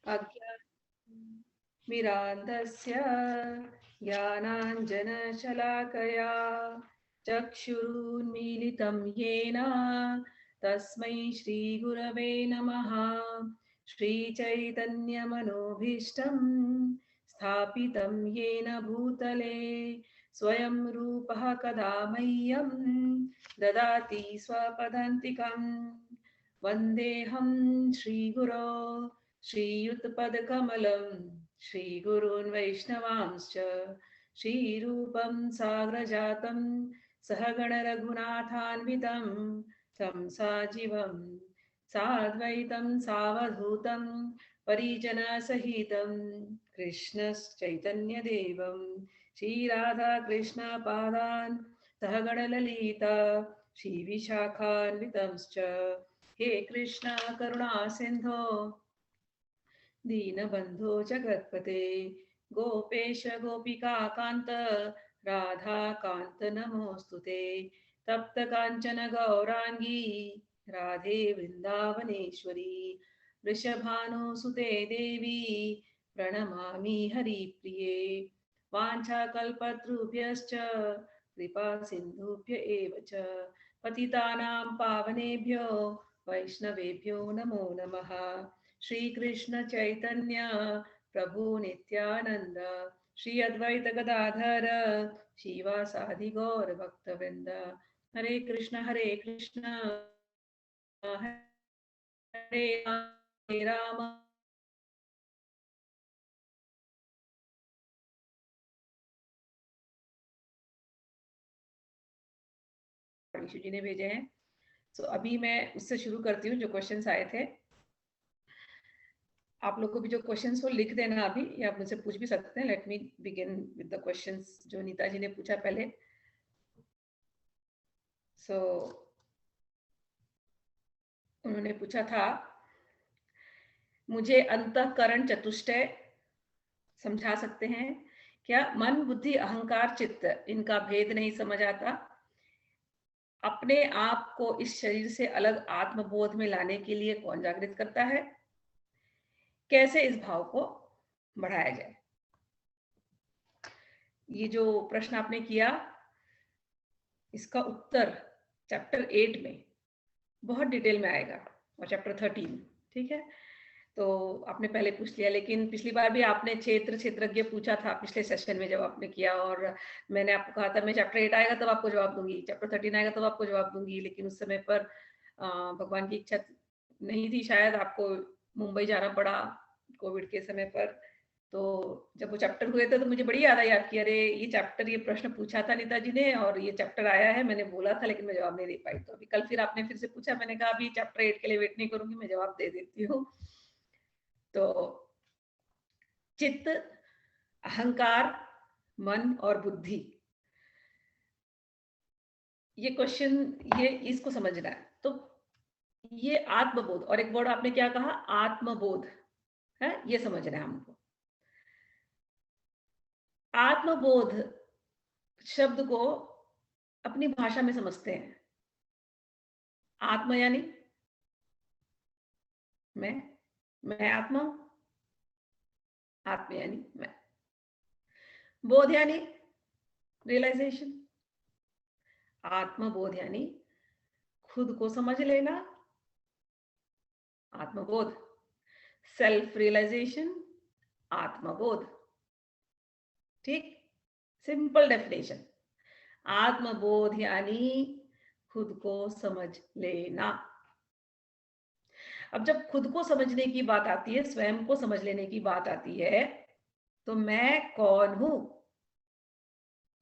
अज्ञानतिमिरान्धस्य ज्ञानाञ्जनशलाकया चक्षुरुन्मीलितं येन तस्मै श्रीगुरवे नमः। श्रीचैतन्यमनोभीष्टं स्थापितं येन भूतले स्वयं रूपः कदा मह्यं ददाति स्वपदान्तिकम्। वन्देऽहं श्रीगुरो श्रीयुतपदकमलं श्रीगुरून् वैष्णवांश्च श्रीरूपं साग्रजातं सहगणरघुनाथान्वितं तं साजिवं साद्वैतं सावधूतं परिजनसहितं कृष्णचैतन्यदेवं श्रीराधाकृष्णपादान् सहगणललिता श्रीविशाखान्वितंश्च हे कृष्ण करुणा सिंधो दीनबंधो जगत्पते गोपेश गोपिका कांत राधा कांत नमोस्तुते तप्त कांचन गौरांगी राधे वृंदावनेश्वरी वृषभानुसुते देवी प्रणमामि हरिप्रिये वाञ्छाकल्पतरुभ्यश्च कृपा सिन्धुभ्य एव च पतितानां पावनेभ्यो वैष्णवेभ्यो नमो नमः। श्री कृष्ण चैतन्य प्रभु नित्यानंद श्री अद्वैत गदाधर शिवासादि गौर भक्तवृंद हरे कृष्ण हरे राम ईशु जी ने भेजे हैं। तो अभी मैं उससे शुरू करती हूँ जो क्वेश्चंस आए थे। आप लोग को भी जो क्वेश्चंस हो लिख देना अभी, या आप मुझसे पूछ भी सकते हैं। Let me begin with the questions जो नीता जी ने पूछा पहले। सो उन्होंने पूछा था, मुझे अंतःकरण चतुष्टय समझा सकते हैं क्या? मन बुद्धि अहंकार चित्त, इनका भेद नहीं समझ आता। अपने आप को इस शरीर से अलग आत्मबोध में लाने के लिए कौन जागृत करता है? कैसे इस भाव को बढ़ाया जाए? ये जो प्रश्न आपने किया, इसका उत्तर चैप्टर 8 में बहुत डिटेल में आएगा, और चैप्टर 13, ठीक है। तो आपने पहले पूछ लिया, लेकिन पिछली बार भी आपने क्षेत्रज्ञ पूछा था पिछले सेशन में जब आपने किया, और मैंने आपको कहा था मैं चैप्टर 8 आएगा तब आपको जवाब दूंगी, चैप्टर 13 आएगा तब आपको जवाब दूंगी। लेकिन उस समय पर भगवान की इच्छा नहीं थी, शायद आपको मुंबई जाना पड़ा कोविड के समय पर। तो जब वो चैप्टर हुए थे तो मुझे बड़ी याद आई आपकी, अरे ये चैप्टर, ये प्रश्न पूछा था नीता जी ने और ये चैप्टर आया है, मैंने बोला था लेकिन मैं जवाब नहीं दे पाई। तो अभी कल फिर आपने फिर से पूछा, मैंने कहा अभी चैप्टर 8 के लिए वेट नहीं करूंगी, मैं जवाब दे देती हूँ। तो चित्त, अहंकार, मन और बुद्धि, ये क्वेश्चन, ये इसको समझना है। तो ये आत्मबोध, और एक वर्ड आपने क्या कहा, आत्मबोध है, ये समझना है हमको। आत्मबोध शब्द को अपनी भाषा में समझते हैं। आत्म यानी मैं आत्मा हूं, आत्म यानी मैं। बोध यानी रियलाइजेशन, आत्मबोध यानी खुद को समझ लेना, आत्मबोध। सेल्फ रियलाइजेशन, आत्मबोध। ठीक, सिंपल डेफिनेशन। आत्मबोध यानी खुद को समझ लेना। अब जब खुद को समझने की बात आती है, स्वयं को समझ लेने की बात आती है, तो मैं कौन हूं,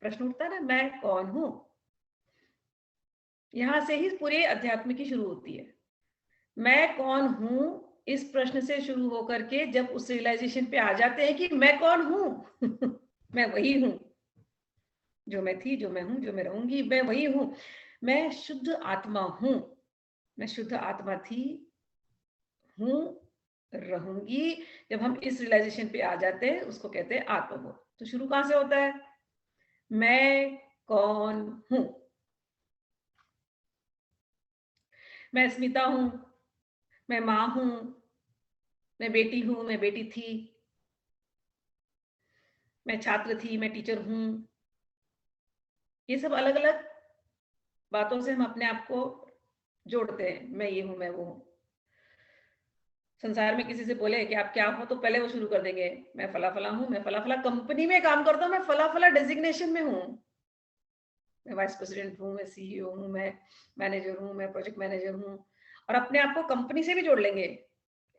प्रश्न उठता है ना, मैं कौन हूं। यहां से ही पूरे अध्यात्म की शुरू होती है। मैं कौन हूं, इस प्रश्न से शुरू होकर के जब उस रियलाइजेशन पे आ जाते हैं कि मैं कौन हूं मैं वही हूं जो मैं थी, जो मैं हूं, जो मैं रहूंगी, मैं वही हूं। मैं शुद्ध आत्मा हूं, मैं शुद्ध आत्मा थी, हूं, रहूंगी। जब हम इस रियलाइजेशन पे आ जाते हैं, उसको कहते हैं आत्मबोध। तो शुरू कहां से होता है? मैं कौन हूं। मैं स्मिता हूं, मैं मां हूं, मैं बेटी हूं, मैं बेटी थी, मैं छात्र थी, मैं टीचर हूं। ये सब अलग अलग बातों से हम अपने आप को जोड़ते हैं, मैं ये हूं, मैं वो हूं। संसार में किसी से बोले कि आप क्या हो, तो पहले वो शुरू कर देंगे, मैं फला फला हूं, मैं फला फला कंपनी में काम करता हूं, मैं फला फला डेजिग्नेशन में हूं, मैं वाइस प्रेसिडेंट हूं, मैं सीईओ हूं, मैं मैनेजर हूं, मैं प्रोजेक्ट मैनेजर हूं। और अपने आप को कंपनी से भी जोड़ लेंगे।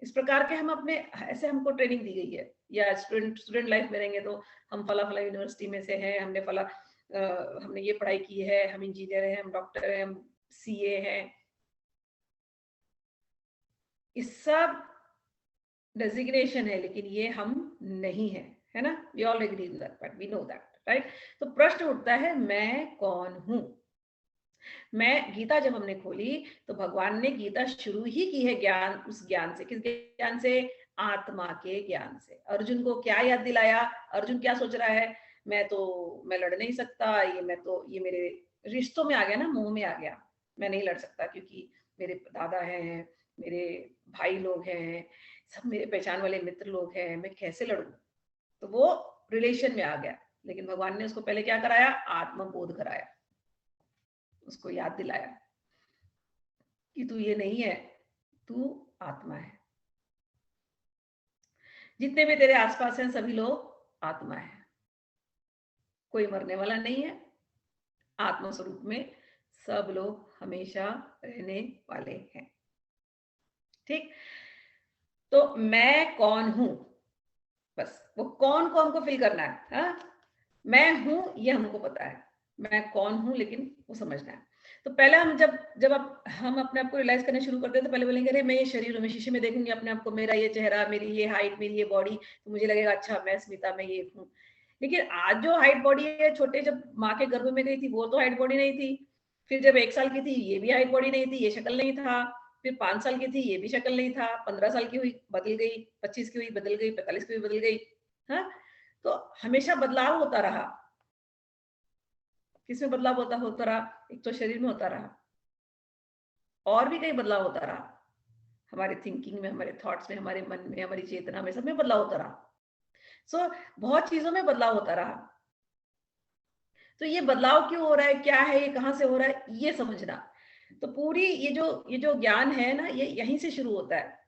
इस प्रकार के हम अपने, ऐसे हमको ट्रेनिंग दी गई है। या स्टूडेंट लाइफ में रहेंगे तो हम फला फला यूनिवर्सिटी में से हैं, हमने फला हमने ये पढ़ाई की है, हम इंजीनियर हैं, हम डॉक्टर हैं, हम सीए हैं। इस सब डेजिग्नेशन है, लेकिन ये हम नहीं है, है ना? We all agree in that, but we know that, right? तो प्रश्न उठता है, मैं कौन हूं? मैं गीता जब हमने खोली तो भगवान ने गीता शुरू ही की है ज्ञान, उस ज्ञान से। किस ज्ञान से? आत्मा के ज्ञान से। अर्जुन को क्या याद दिलाया? अर्जुन क्या सोच रहा है? मैं लड़ नहीं सकता, ये मेरे रिश्तों में आ गया ना, मुंह में आ गया। मैं नहीं लड़ सकता क्योंकि मेरे दादा हैं, मेरे भाई लोग हैं, सब मेरे पहचान वाले मित्र लोग हैं, मैं कैसे लड़ूं? तो वो रिलेशन में आ गया। लेकिन भगवान ने उसको पहले क्या कराया? आत्मबोध कराया, उसको याद दिलाया कि तू ये नहीं है, तू आत्मा है। जितने भी तेरे आसपास हैं सभी लोग आत्मा है, कोई मरने वाला नहीं है। आत्मा स्वरूप में सब लोग हमेशा रहने वाले हैं। ठीक? तो मैं कौन हूं, बस वो कौन को हमको फिल करना है। हाँ, मैं हूं ये हमको पता है, मैं कौन हूं लेकिन वो समझना है। तो पहले हम जब हम अपने आप को रियलाइज करना शुरू करते हैं तो पहले बोलेंगे, अरे मैं ये शरीर हूं, मैं शीशे में देखूंगी अपने आप को, मेरा ये चेहरा, मेरी ये हाइट, मेरी ये बॉडी, तो मुझे लगेगा अच्छा मैं स्मिता, मैं ये हूँ। लेकिन आज जो हाइट बॉडी है, छोटे जब माँ के गर्भ में गई थी वो तो हाइट बॉडी नहीं थी। फिर जब 1 साल की थी ये भी हाइट बॉडी नहीं थी, ये शक्ल नहीं था। फिर 5 साल की थी ये भी शक्ल नहीं था। 15 साल की हुई बदल गई, 25 की हुई बदल गई, 45 की हुई बदल गई। हाँ, तो हमेशा बदलाव होता रहा। किसमें बदलाव होता रहा? एक तो शरीर में होता रहा, और भी कई बदलाव होता रहा, हमारे थिंकिंग में, हमारे थॉट्स में, हमारे मन में, हमारी चेतना में, सब में बदलाव होता रहा। सो बहुत चीजों में बदलाव होता रहा। तो ये बदलाव क्यों हो रहा है, क्या है ये, कहां से हो रहा है, ये समझना। तो पूरी ये जो ज्ञान है ना, ये यहीं से शुरू होता है।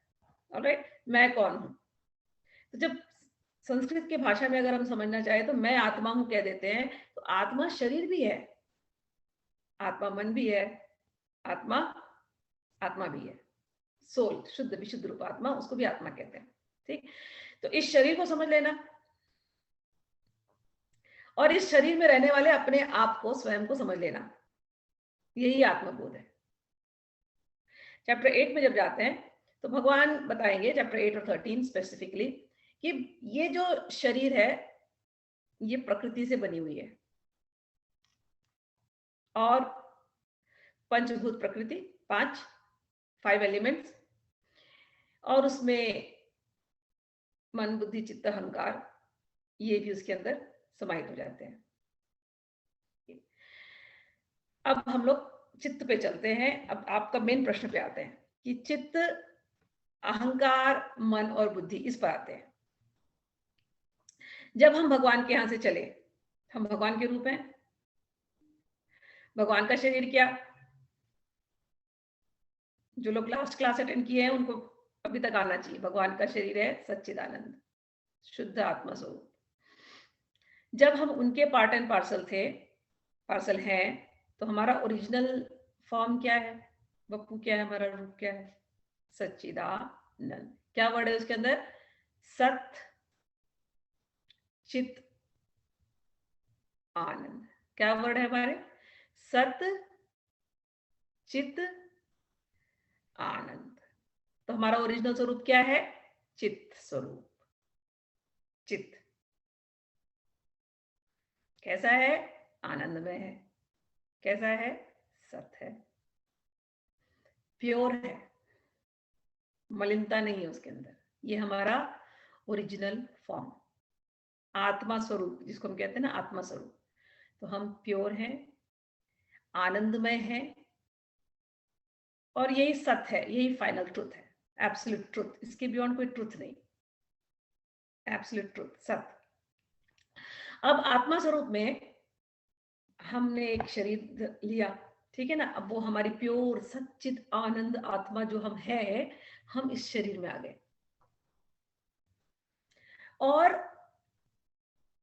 ऑलराइट, मैं कौन हूं? तो जब संस्कृत की भाषा में अगर हम समझना चाहे तो मैं आत्मा हूं कह देते हैं, तो आत्मा शरीर भी है, आत्मा मन भी है, आत्मा आत्मा भी है। सोल, शुद्ध विशुद्ध रूप आत्मा, उसको भी आत्मा कहते हैं। ठीक? तो इस शरीर को समझ लेना, और इस शरीर में रहने वाले अपने आप को, स्वयं को समझ लेना, यही आत्मबोध है। चैप्टर 8 में जब जाते हैं तो भगवान बताएंगे, चैप्टर 8 और 13 स्पेसिफिकली, कि ये जो शरीर है ये प्रकृति से बनी हुई है, और पंचभूत प्रकृति, 5 एलिमेंट्स, और उसमें मन बुद्धि चित्त अहंकार, ये भी उसके अंदर समाहित हो जाते हैं। अब हम लोग चित्त पे चलते हैं। अब आपका मेन प्रश्न पे आते हैं कि चित्त, अहंकार, मन और बुद्धि, इस पर आते हैं। जब हम भगवान के यहां से चले, हम भगवान के रूप हैं। भगवान का शरीर क्या? जो लोग लास्ट क्लास अटेंड किए हैं उनको अभी तक आना चाहिए। भगवान का शरीर है सच्चिदानंद, शुद्ध आत्मा स्वरूप। जब हम उनके पार्ट एंड पार्सल हैं, तो हमारा ओरिजिनल फॉर्म क्या है? बप्पू क्या है? हमारा रूप क्या है? सच्चिदानंद। क्या वर्ड है उसके अंदर? सत चित आनंद। क्या वर्ड है हमारे? सत चित आनंद। तो हमारा ओरिजिनल स्वरूप क्या है? चित स्वरूप। चित कैसा है? आनंदमय है। कैसा है? सत है, प्योर है, मलिनता नहीं है उसके अंदर। ये हमारा ओरिजिनल फॉर्म, आत्मा स्वरूप, जिसको हम कहते हैं ना आत्मा स्वरूप। तो हम प्योर हैं, आनंदमय हैं, और यही सत्य है, यही फाइनल ट्रुथ है, एब्सोल्यूट ट्रुथ, इसके बियॉन्ड कोई ट्रुथ नहीं, एब्सोल्यूट ट्रुथ, सत्य। अब आत्मा स्वरूप में हमने एक शरीर लिया, ठीक है ना, अब वो हमारी प्योर सच्चित आनंद आत्मा जो हम है, हम इस शरीर में आ गए और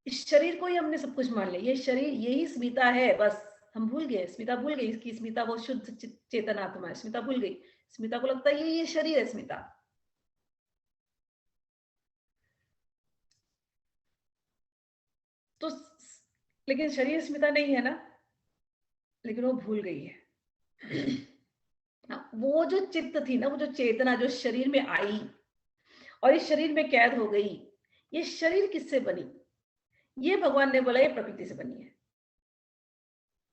इस शरीर को ही हमने सब कुछ मान लिया, ये शरीर यही स्मिता है, बस हम भूल गए, स्मिता भूल गई इसकी, स्मिता वो शुद्ध चेतन आत्मा है, स्मिता भूल गई, स्मिता को लगता है ये शरीर है स्मिता। तो लेकिन शरीर स्मिता नहीं है ना, लेकिन वो भूल गई है। वो जो चित्त थी ना, वो जो चेतना जो शरीर में आई और इस शरीर में कैद हो गई, ये शरीर किससे बनी? ये भगवान ने बोला ये प्रकृति से बनी है,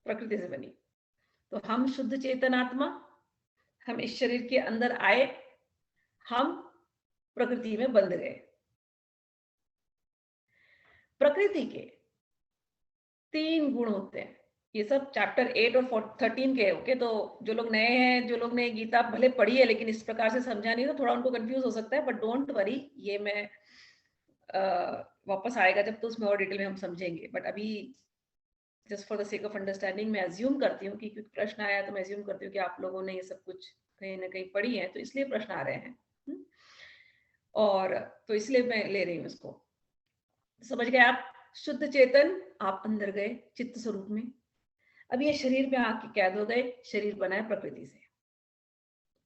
प्रकृति से बनी। तो हम शुद्ध चेतन आत्मा, हम इस शरीर के अंदर आए, हम प्रकृति में बंध गए। प्रकृति के 3 गुण होते हैं, ये सब चैप्टर 8 और 13 के। ओके, तो जो लोग नए हैं, जो लोग ने गीता भले पढ़ी है लेकिन इस प्रकार से समझा नहीं, तो थोड़ा उनको कंफ्यूज हो सकता है, बट डोंट वरी, ये मैं वापस आएगा जब तो उसमें और डिटेल में हम समझेंगे। बट अभी just for the sake of understanding मैं अज्यूम करती हूँ कि क्योंकि प्रश्न आया तो मैं अज्यूम करती हूँ कि आप लोगों ने ये सब कुछ कहीं ना कहीं पढ़ी है, तो इसलिए प्रश्न आ रहे हैं। और तो इसलिए मैं ले रही हूँ इसको। समझ गए आप? शुद्ध चेतन, आप अंदर गए चित्त स्वरूप में, अब ये शरीर में आके कैद हो गए, शरीर बना है प्रकृति से।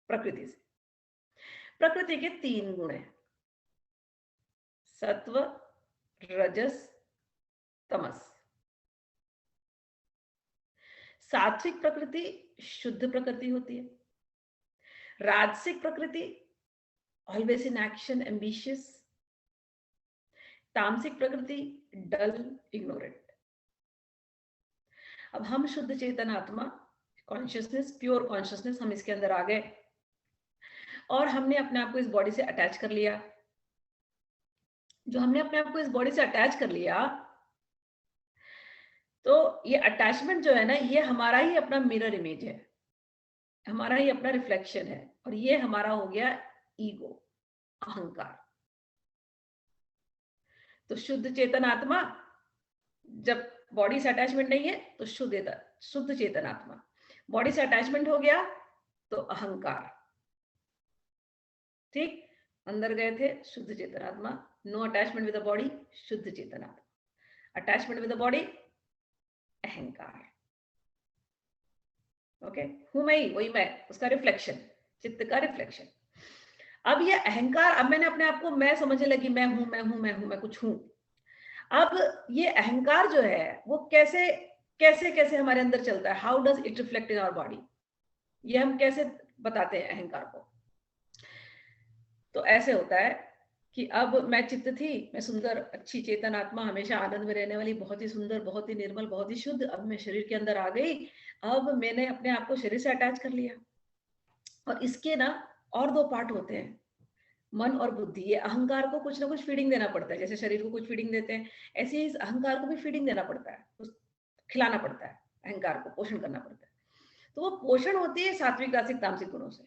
प्रकृति से, प्रकृति के 3 गुण हैं, सत्व, रजस, तमस। सात्विक प्रकृति शुद्ध प्रकृति होती है, राजसिक प्रकृति ऑलवेज इन एक्शन, एम्बिशियस, तामसिक प्रकृति डल, इग्नोरेंट। अब हम शुद्ध चेतन आत्मा, कॉन्शियसनेस, प्योर कॉन्शियसनेस, हम इसके अंदर आ गए और हमने अपने आप को इस बॉडी से अटैच कर लिया। जो हमने अपने आप को इस बॉडी से अटैच कर लिया, तो ये अटैचमेंट जो है ना, ये हमारा ही अपना मिरर इमेज है, हमारा ही अपना रिफ्लेक्शन है, और ये हमारा हो गया ईगो, अहंकार। तो शुद्ध चेतन आत्मा, जब बॉडी से अटैचमेंट नहीं है तो शुद्ध चेतन आत्मा, बॉडी से अटैचमेंट हो गया तो अहंकार। ठीक, अंदर गए थे शुद्ध चेतन आत्मा, no attachment with the body, शुद्ध चेतन आत्मा, अटैचमेंट विद द बॉडी, अहंकार। ओके, हूं मैं ही, वही मैं, उसका रिफ्लेक्शन, चित्त का रिफ्लेक्शन। अब ये अहंकार, अब मैंने अपने आप को मैं समझने लगी, मैं हूं मैं हूं मैं हूं, मैं कुछ हूं। अब ये अहंकार जो है वो कैसे कैसे कैसे हमारे अंदर चलता है, how does it reflect in our body, ये हम कैसे बताते हैं अहंकार को? तो ऐसे होता है कि अब मैं चित्त थी, मैं सुंदर अच्छी चेतन आत्मा, हमेशा आनंद में रहने वाली, बहुत ही सुंदर, बहुत ही निर्मल, बहुत ही शुद्ध। अब मैं शरीर के अंदर आ गई, अब मैंने अपने आप को शरीर से अटैच कर लिया। और इसके ना और 2 पार्ट होते हैं, मन और बुद्धि। ये अहंकार को कुछ ना कुछ फीडिंग देना पड़ता है, जैसे शरीर को कुछ फीडिंग देते हैं, ऐसे ही इस अहंकार को भी फीडिंग देना पड़ता है, खिलाना पड़ता है, अहंकार को पोषण करना पड़ता है। तो वो पोषण होती है सात्विक राजसिक तामसिक गुणों से।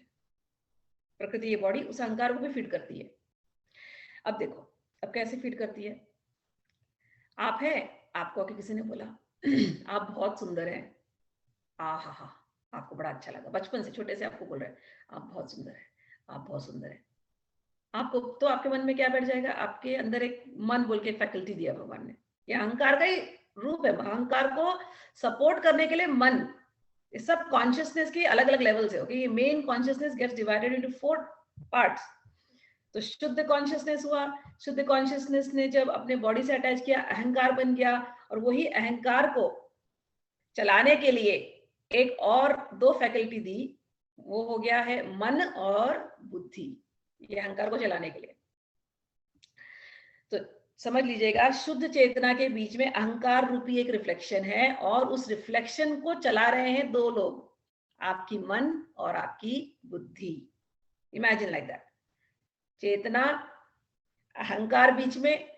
प्रकृति, ये बॉडी उस अहंकार को भी फीड करती है। अब देखो, अब कैसे फीड करती है? आप है, आपको आके किसी ने बोला आप बहुत सुंदर हैं, आ हा हा, आपको बड़ा अच्छा लगा, बचपन से छोटे से आपको बोल रहे हैं आप बहुत सुंदर है, आप बहुत सुंदर है। आपको तो आपके मन में क्या बैठ जाएगा? आपके अंदर एक मन बोल के फैकल्टी दिया भगवान ने, ये अहंकार का ही रूप है। अहंकार को सपोर्ट करने के लिए मन, इस सब कॉन्शियसनेस के अलग अलग लेवल्स है। ओके, ये main consciousness gets divided into 4 parts. तो शुद्ध कॉन्शियसनेस हुआ, शुद्ध कॉन्शियसनेस ने जब अपने बॉडी से अटैच किया, अहंकार बन गया, और वही अहंकार को चलाने के लिए एक और 2 फैकल्टी दी, वो हो गया है मन और बुद्धि, ये अहंकार को चलाने के लिए। तो समझ लीजिएगा, शुद्ध चेतना के बीच में अहंकार रूपी एक रिफ्लेक्शन है, और उस रिफ्लेक्शन को चला रहे हैं 2 लोग, आपकी मन और आपकी बुद्धि। इमेजिन लाइक दैट, चेतना, अहंकार बीच में,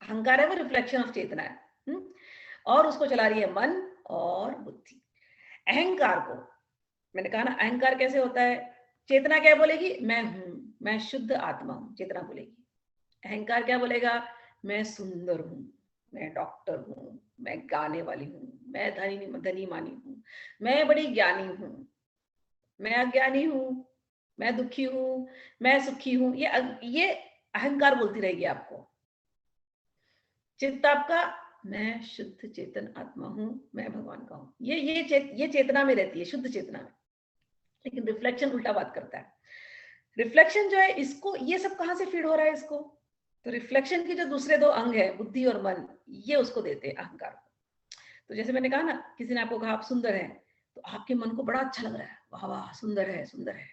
अहंकार है वो रिफ्लेक्शन ऑफ चेतना है, और उसको चला रही है मन और बुद्धि। अहंकार को मैंने कहा ना, अहंकार कैसे होता है? चेतना क्या बोलेगी? मैं हूं, मैं शुद्ध आत्मा हूं, चेतना बोलेगी। अहंकार क्या बोलेगा? मैं सुंदर हूं, मैं डॉक्टर हूं, मैं गाने वाली हूं, मैं धनी मानी हूं, मैं बड़ी ज्ञानी हूं, मैं अज्ञानी हूं, मैं दुखी हूं, मैं सुखी हूं। ये अहंकार बोलती रहेगी आपको। चित्त आपका, मैं शुद्ध चेतन आत्मा हूं, मैं भगवान का हूं। ये चेतना में रहती है, शुद्ध चेतना में। लेकिन रिफ्लेक्शन उल्टा बात करता है। रिफ्लेक्शन जो है, इसको ये सब कहां से फीड हो रहा है इसको? तो रिफ्लेक्शन की जो दूसरे दो अंग है, बुद्धि और मन, ये उसको देते हैं अहंकार को। तो जैसे मैंने कहा ना, किसी ने आपको कहा आप सुंदर हैं, तो आपके मन को बड़ा अच्छा लग रहा है, वाह वाह सुंदर है, सुंदर है।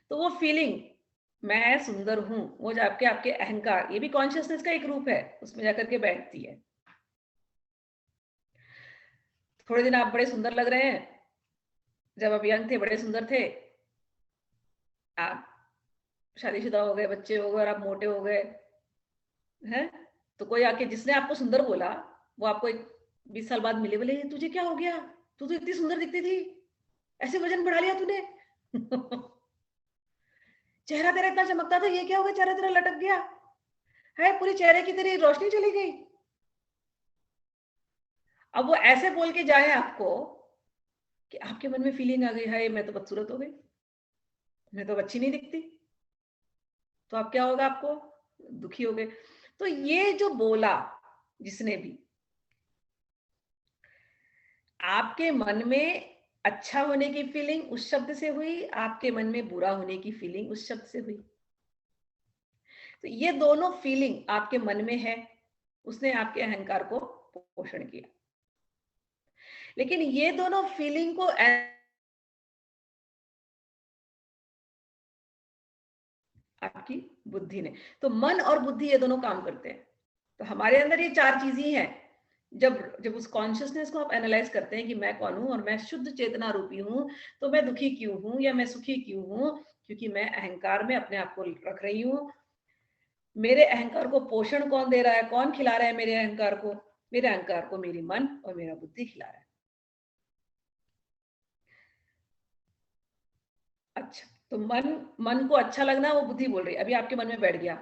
तो वो फीलिंग, मैं सुंदर हूं, वो जाके आपके अहंकार, ये भी कॉन्शियसनेस का एक रूप है, उसमें जाकर के बैठती है। थोड़े दिन आप बड़े सुंदर लग रहे हैं, जब आप यंग थे बड़े सुंदर थे, आप शादीशुदा हो गए, बच्चे हो गए और आप मोटे हो गए हैं, तो कोई आके जिसने आपको सुंदर बोला, वो आपको एक 20 साल बाद मिले, बोले तुझे क्या हो गया, तू तो इतनी सुंदर दिखती थी, ऐसे वजन बढ़ा लिया तूने। चेहरा तेरा इतना चमकता था, ये क्या हो गया, चेहरा तेरा लटक गया है, पूरे चेहरे की तेरी रोशनी चली गई। अब वो ऐसे बोल के जाए आपको कि आपके मन में फीलिंग आ गई, है मैं तो बदसूरत हो गई, मैं तो अच्छी नहीं दिखती, तो आप क्या होगा, आपको दुखी हो गए। तो ये जो बोला जिसने भी, आपके मन में अच्छा होने की फीलिंग उस शब्द से हुई, आपके मन में बुरा होने की फीलिंग उस शब्द से हुई। तो ये दोनों फीलिंग आपके मन में है, उसने आपके अहंकार को पोषण किया। लेकिन ये दोनों फीलिंग को आपकी बुद्धि ने, तो मन और बुद्धि ये दोनों काम करते हैं। तो हमारे अंदर ये चार चीज ही हैं। जब जब उस कॉन्शियसनेस को आप एनालाइज करते हैं कि मैं कौन हूं और मैं शुद्ध चेतना रूपी हूं, तो मैं दुखी क्यों हूं या मैं सुखी क्यों हूं? क्योंकि मैं अहंकार में अपने आप को रख रही हूं। मेरे अहंकार को पोषण कौन दे रहा है, कौन खिला रहा है मेरे अहंकार को? मेरे अहंकार को मेरी मन और मेरा बुद्धि खिला रहा है। अच्छा, तो मन मन को अच्छा लगना, वो बुद्धि बोल रही है, अभी आपके मन में बैठ गया,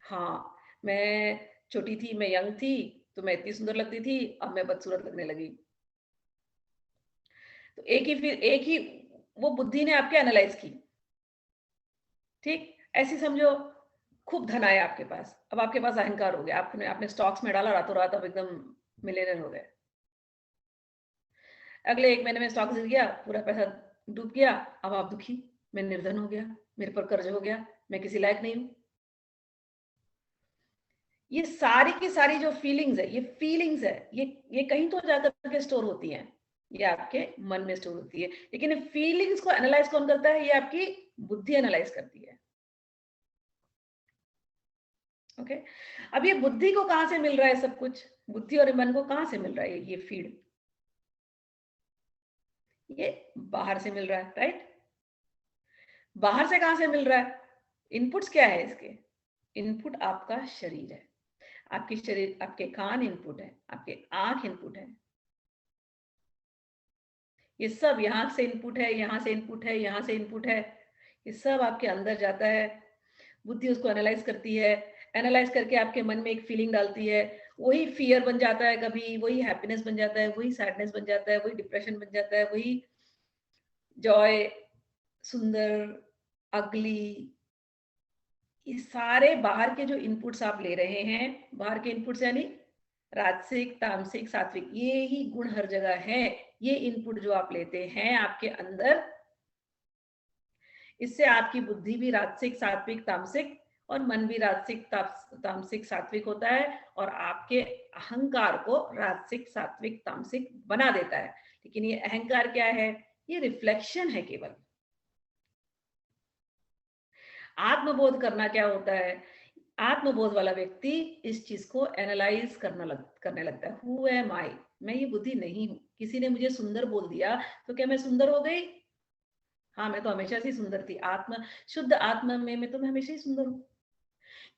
हाँ मैं छोटी थी, मैं यंग थी, तो मैं इतनी सुंदर लगती थी, अब मैं बदसूरत लगने लगी। तो एक ही वो बुद्धि ने आपके एनालाइज की। ठीक, ऐसी समझो, खूब धन आया आपके पास, अब आपके पास अहंकार हो गया, आपने आपने स्टॉक्स में डाला, रातों रात अब एकदम मिलियनर हो गए। अगले 1 महीने में स्टॉक गिर गया, पूरा पैसा डूब गया, अब आप दुखी, मैं निर्धन हो गया, मेरे पर कर्ज हो गया, मैं किसी लायक नहीं हूं। ये सारी की सारी जो फीलिंग्स है, ये फीलिंग्स है, ये कहीं तो जाकर के स्टोर होती हैं, ये आपके मन में स्टोर होती है। लेकिन फीलिंग्स को एनालाइज कौन करता है? ये आपकी बुद्धि एनालाइज करती है। ओके, अब ये बुद्धि को कहां से मिल रहा है सब कुछ? बुद्धि और मन को कहां से मिल रहा है ये फीड? ये बाहर से मिल रहा है, राइट? बाहर से कहां से मिल रहा है? इनपुट्स क्या है इसके? इनपुट आपका शरीर है, आपकी शरीर, आपके कान इनपुट है, आपके आंख इनपुट है, ये सब यहाँ से इनपुट है, यहाँ से इनपुट है, यहाँ से इनपुट है, ये सब आपके अंदर जाता है। बुद्धि उसको एनालाइज करती है, एनालाइज करके आपके मन में एक फीलिंग डालती है, वही फियर बन जाता है, कभी वही हैप्पीनेस बन जाता है, वही सैडनेस बन जाता है, वही डिप्रेशन बन जाता है, वही जॉय, सुंदर, अगली। ये सारे बाहर के जो इनपुट्स आप ले रहे हैं, बाहर के इनपुट्स यानी राजसिक, तामसिक, सात्विक, ये ही गुण हर जगह है। ये इनपुट जो आप लेते हैं आपके अंदर, इससे आपकी बुद्धि भी राजसिक, सात्विक, तामसिक, और मन भी राजसिक, तामसिक, सात्विक होता है, और आपके अहंकार को राजसिक, सात्विक, तामसिक बना देता है। लेकिन ये अहंकार क्या है? ये रिफ्लेक्शन है केवल। आत्मबोध करना क्या होता है? आत्मबोध वाला व्यक्ति इस चीज को एनालाइज करने लगता है। हु एम आई? मैं ये बुद्धि नहीं हूं। किसी ने मुझे सुंदर बोल दिया, तो क्या मैं सुंदर हो गई? हाँ, मैं तो हमेशा से सुंदर थी। शुद्ध आत्मा में मैं तो मैं हमेशा ही सुंदर हूँ।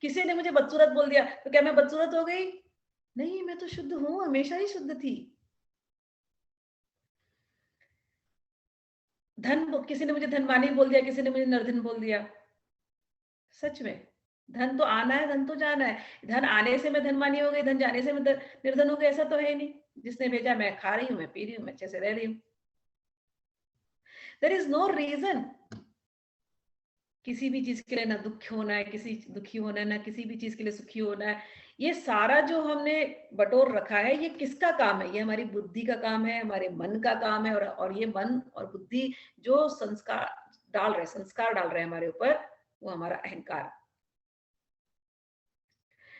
किसी ने मुझे बदसूरत बोल दिया, तो क्या मैं बदसूरत हो गई? नहीं, मैं तो शुद्ध हूँ, हमेशा ही शुद्ध थी। किसी ने मुझे धनवानी बोल दिया, किसी ने मुझे निर्धन बोल दिया। सच में धन तो आना है, धन तो जाना है। धन आने से मैं धनवानी हो गई, धन जाने से मैं निर्धन हो गई, ऐसा तो है नहीं। जिसने भेजा, मैं खा रही हूँ, मैं पी रही हूँ, मैं अच्छे से रह रही हूँ। देयर इज नो रीजन किसी भी चीज के लिए ना दुख होना है, किसी दुखी होना है, ना किसी भी चीज के लिए सुखी होना है। ये सारा जो हमने बटोर रखा है, ये किसका काम है? ये हमारी बुद्धि का काम है, हमारे मन का काम है। और ये मन और बुद्धि जो संस्कार डाल रहे हैं हमारे ऊपर, वो हमारा अहंकार।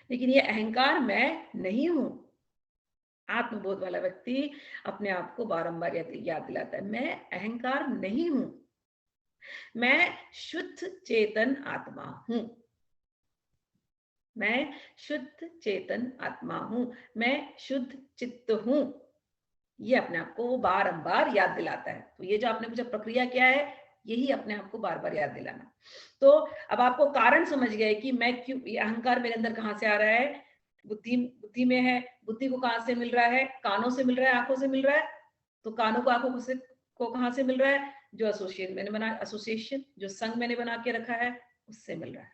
लेकिन ये अहंकार मैं नहीं हूं। आत्मबोध वाला व्यक्ति अपने आप को बारंबार याद दिलाता है, मैं अहंकार नहीं हूं, मैं शुद्ध चेतन आत्मा हूं। मैं शुद्ध चेतन आत्मा हूं, मैं शुद्ध चित्त हूं। ये अपने आप को बारंबार याद दिलाता है। तो ये जो आपने मुझे प्रक्रिया किया है, यही अपने आप को बार बार याद दिलाना। तो अब आपको कारण समझ गए कि मैं क्यों, ये अहंकार मेरे अंदर कहां से आ रहा है? बुद्धि में है। बुद्धि को कहां से मिल रहा है? कानों से मिल रहा है, आंखों से मिल रहा है। तो कानों को आंखों को कहां से मिल रहा है? जो एसोसिएशन, जो संग मैंने बना के रखा है, उससे मिल रहा है।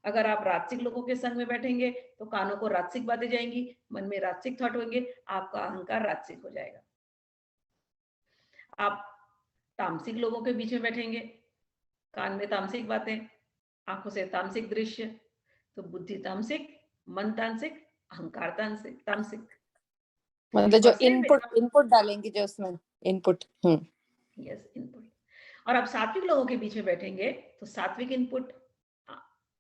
अगर आप राजसिक लोगों के संग में बैठेंगे तो कानों को राजसिक बातें जाएंगी, मन में राजसिक थॉट होंगे, आपका अहंकार राजसिक हो जाएगा। आप तामसिक लोगों के बीच में बैठेंगे, कान में तामसिक बातें, आंखों से तामसिक दृश्य, तो बुद्धि तामसिक, मन तामसिक, अहंकार तामसिक। मतलब जो इनपुट डालेंगे, जो उसमें इनपुट। Yes, input. और अब सात्विक लोगों के बीच में बैठेंगे तो सात्विक इनपुट,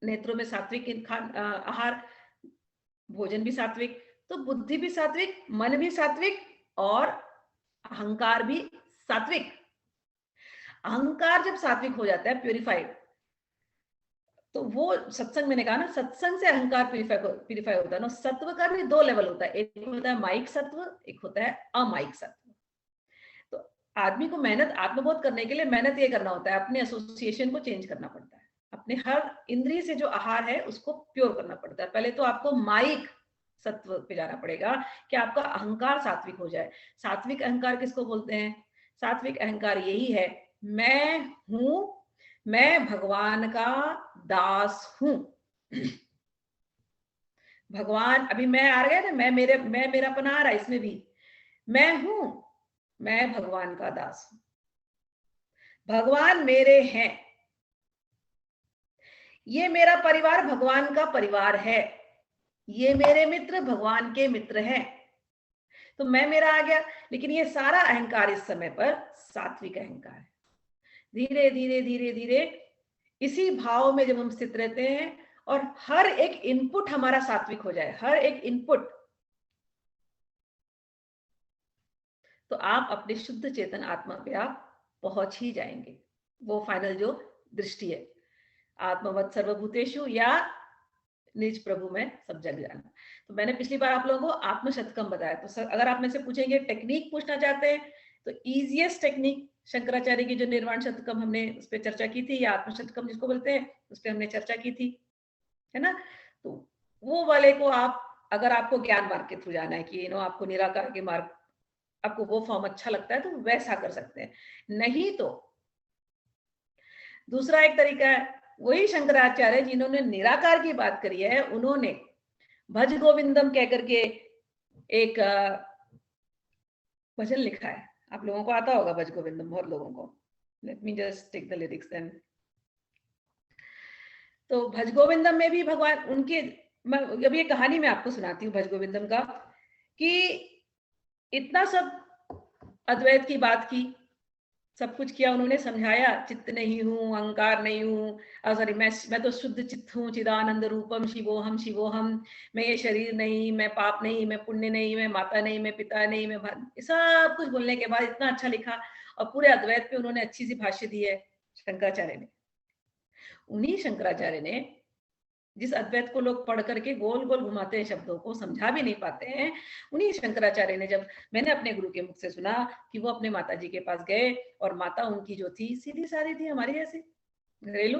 नेत्रों में सात्विक आहार, भोजन भी सात्विक, तो बुद्धि भी सात्विक, मन भी सात्विक, और अहंकार भी सात्विक। अहंकार जब सात्विक हो जाता है, प्यूरिफाइड, तो वो सत्संग, मैंने कहा ना, सत्संग से अहंकार प्यूरिफाई होता है ना। सत्व का भी 2 लेवल होता है, एक होता है माइक सत्व, एक होता है अमाइक सत्व। तो आदमी को मेहनत, आत्मबोध करने के लिए मेहनत ये करना होता है, अपने एसोसिएशन को चेंज करना पड़ता है, अपने हर इंद्रिय से जो आहार है उसको प्योर करना पड़ता है। पहले तो आपको माइक सत्व पे जाना पड़ेगा कि आपका अहंकार सात्विक हो जाए। सात्विक अहंकार किसको बोलते हैं? सात्विक अहंकार यही है, मैं हूं, मैं भगवान का दास हूं। भगवान, अभी मैं आ गया ना, मैं मेरापन आ रहा है इसमें भी। मैं हूं, मैं भगवान का दास हूं, भगवान मेरे हैं, ये मेरा परिवार भगवान का परिवार है, ये मेरे मित्र भगवान के मित्र हैं। तो मैं मेरा आ गया। लेकिन ये सारा अहंकार इस समय पर सात्विक अहंकार है। धीरे धीरे धीरे धीरे इसी भाव में जब हम स्थित रहते हैं और हर एक इनपुट हमारा सात्विक हो जाए, हर एक इनपुट, तो आप अपने शुद्ध चेतन आत्मा पे आप पहुंच ही जाएंगे। वो फाइनल जो दृष्टि है, आत्मवत् सर्वभूतेषु, या निज प्रभु में सब जग जाना। तो मैंने पिछली बार आप लोगों को आत्मशतकम बताया। तो अगर आप में से पूछेंगे, टेक्निक पूछना चाहते हैं, तो इजिएस्ट टेक्निक शंकराचार्य की जो निर्वाण शतकम, हमने उस पर चर्चा की थी, या आत्मशतकम जिसको बोलते हैं, उस पर हमने चर्चा की थी, है ना। तो वो वाले को आप, अगर आपको ज्ञान मार्ग के थ्रू जाना है कि आपको निराकार के मार्ग, आपको वो फॉर्म अच्छा लगता है, तो वैसा कर सकते हैं। नहीं तो दूसरा एक तरीका है, वही शंकराचार्य जिन्होंने निराकार की बात करी है, उन्होंने भज गोविंदम कहकर के एक भजन लिखा है। आप लोगों को आता होगा भज गोविंदम, बहुत लोगों को। Let me just take the lyrics then. तो भज गोविंदम में भी भगवान उनके, अभी ये कहानी मैं आपको सुनाती हूँ भज गोविंदम का, कि इतना सब अद्वैत की बात की, सब कुछ किया उन्होंने, समझाया चित्त नहीं हूं, अहंकार नहीं हूं, सॉरी, मैं तो शुद्ध चित्त हूं, चिदानंद रूपम शिवोहम शिवोहम, मैं ये शरीर नहीं, मैं पाप नहीं, मैं पुण्य नहीं, मैं माता नहीं, मैं पिता नहीं, मैं सब कुछ बोलने के बाद इतना अच्छा लिखा, और पूरे अद्वैत पे उन्होंने अच्छी सी भाष्य दी है शंकराचार्य ने। उन्हीं शंकराचार्य ने, जिस अद्वैत को लोग पढ़ करके गोल गोल घुमाते हैं, शब्दों को समझा भी नहीं पाते हैं, उन्हीं शंकराचार्य ने, जब मैंने अपने गुरु के मुख से सुना कि वो अपने माता जी के पास गए, और माता उनकी जो थी सीधी सादी थी, हमारी जैसी घरेलू,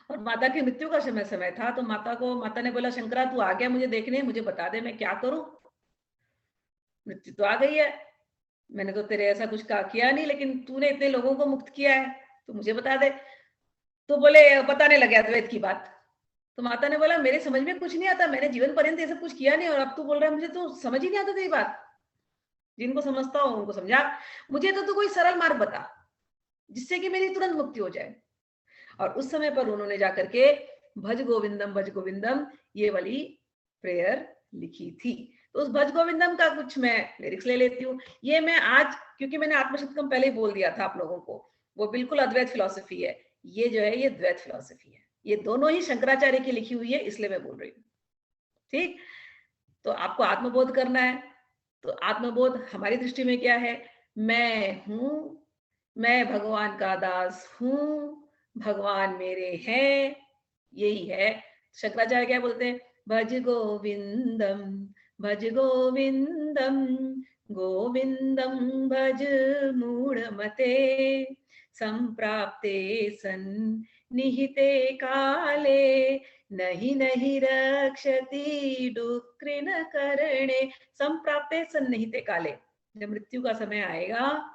और माता की मृत्यु का समय था, तो माता ने बोला, शंकरा तू आ गया मुझे देखने, मुझे बता दे मैं क्या करूं, मृत्यु तो आ गई है, मैंने तो तेरे ऐसा कुछ किया नहीं, लेकिन तूने इतने लोगों को मुक्त किया है, तो मुझे बता दे। तो बोले बताने लगे अद्वैत की बात। तो माता ने बोला मेरे समझ में कुछ नहीं आता, मैंने जीवन पर्यंत ये सब कुछ किया नहीं, और अब तू बोल रहा है मुझे तो समझ ही नहीं आता तेरी बात। जिनको समझता हो उनको समझा, मुझे तो तू कोई सरल मार्ग बता जिससे कि मेरी तुरंत मुक्ति हो जाए। और उस समय पर उन्होंने जाकर के भज गोविंदम ये वाली प्रेयर लिखी थी। तो उस भज गोविंदम का कुछ मैं लिरिक्स ले लेती हूँ। ये मैं आज, क्योंकि मैंने आत्मशतकम पहले ही बोल दिया था आप लोगों को, वो बिल्कुल अद्वैत फिलॉसफी है। ये जो है ये द्वैत फिलॉसफी है, ये दोनों ही शंकराचार्य की लिखी हुई है, इसलिए मैं बोल रही हूँ। ठीक, तो आपको आत्मबोध करना है, तो आत्मबोध हमारी दृष्टि में क्या है? मैं हूं, मैं भगवान का दास हूं, भगवान मेरे हैं, यही है। शंकराचार्य क्या बोलते हैं? भज गोविंदम, भज गोविंदम, गोविंदम भज मूढ़मते, संप्राप्ते सन निहिते काले, नहीं नहीं रक्षति डुक्रिन करणे। संप्राप्ते सन्निहिते काले, जब मृत्यु का समय आएगा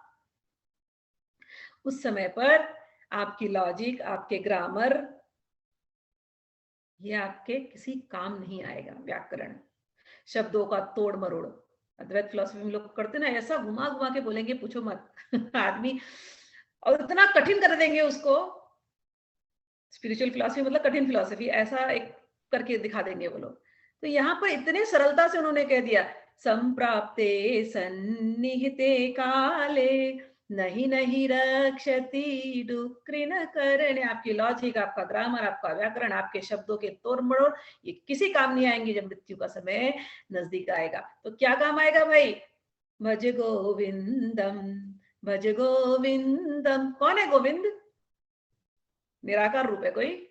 उस समय पर आपकी लॉजिक, आपके ग्रामर, ये आपके किसी काम नहीं आएगा। व्याकरण, शब्दों का तोड़ मरोड़, अद्वैत फिलॉसफी में लोग करते ना, ऐसा घुमा घुमा के बोलेंगे पूछो मत आदमी, और इतना कठिन कर देंगे उसको। स्पिरिचुअल फिलॉसफी मतलब कठिन फिलॉसफी, ऐसा एक करके दिखा देंगे वो लोग। तो यहाँ पर इतने सरलता से उन्होंने कह दिया, संप्राप्ते सन्निहिते काले, नहीं नहीं रक्षति डुक्रिन करणे। आपकी लॉजिक, आपका ग्रामर, आपका व्याकरण, आपके शब्दों के तोड़ मरोड़, ये किसी काम नहीं आएंगे जब मृत्यु का समय नजदीक आएगा। तो क्या काम आएगा भाई? भज गोविंदम, भज गोविंदम। कौन है गोविंद? निराकार रूप है कोई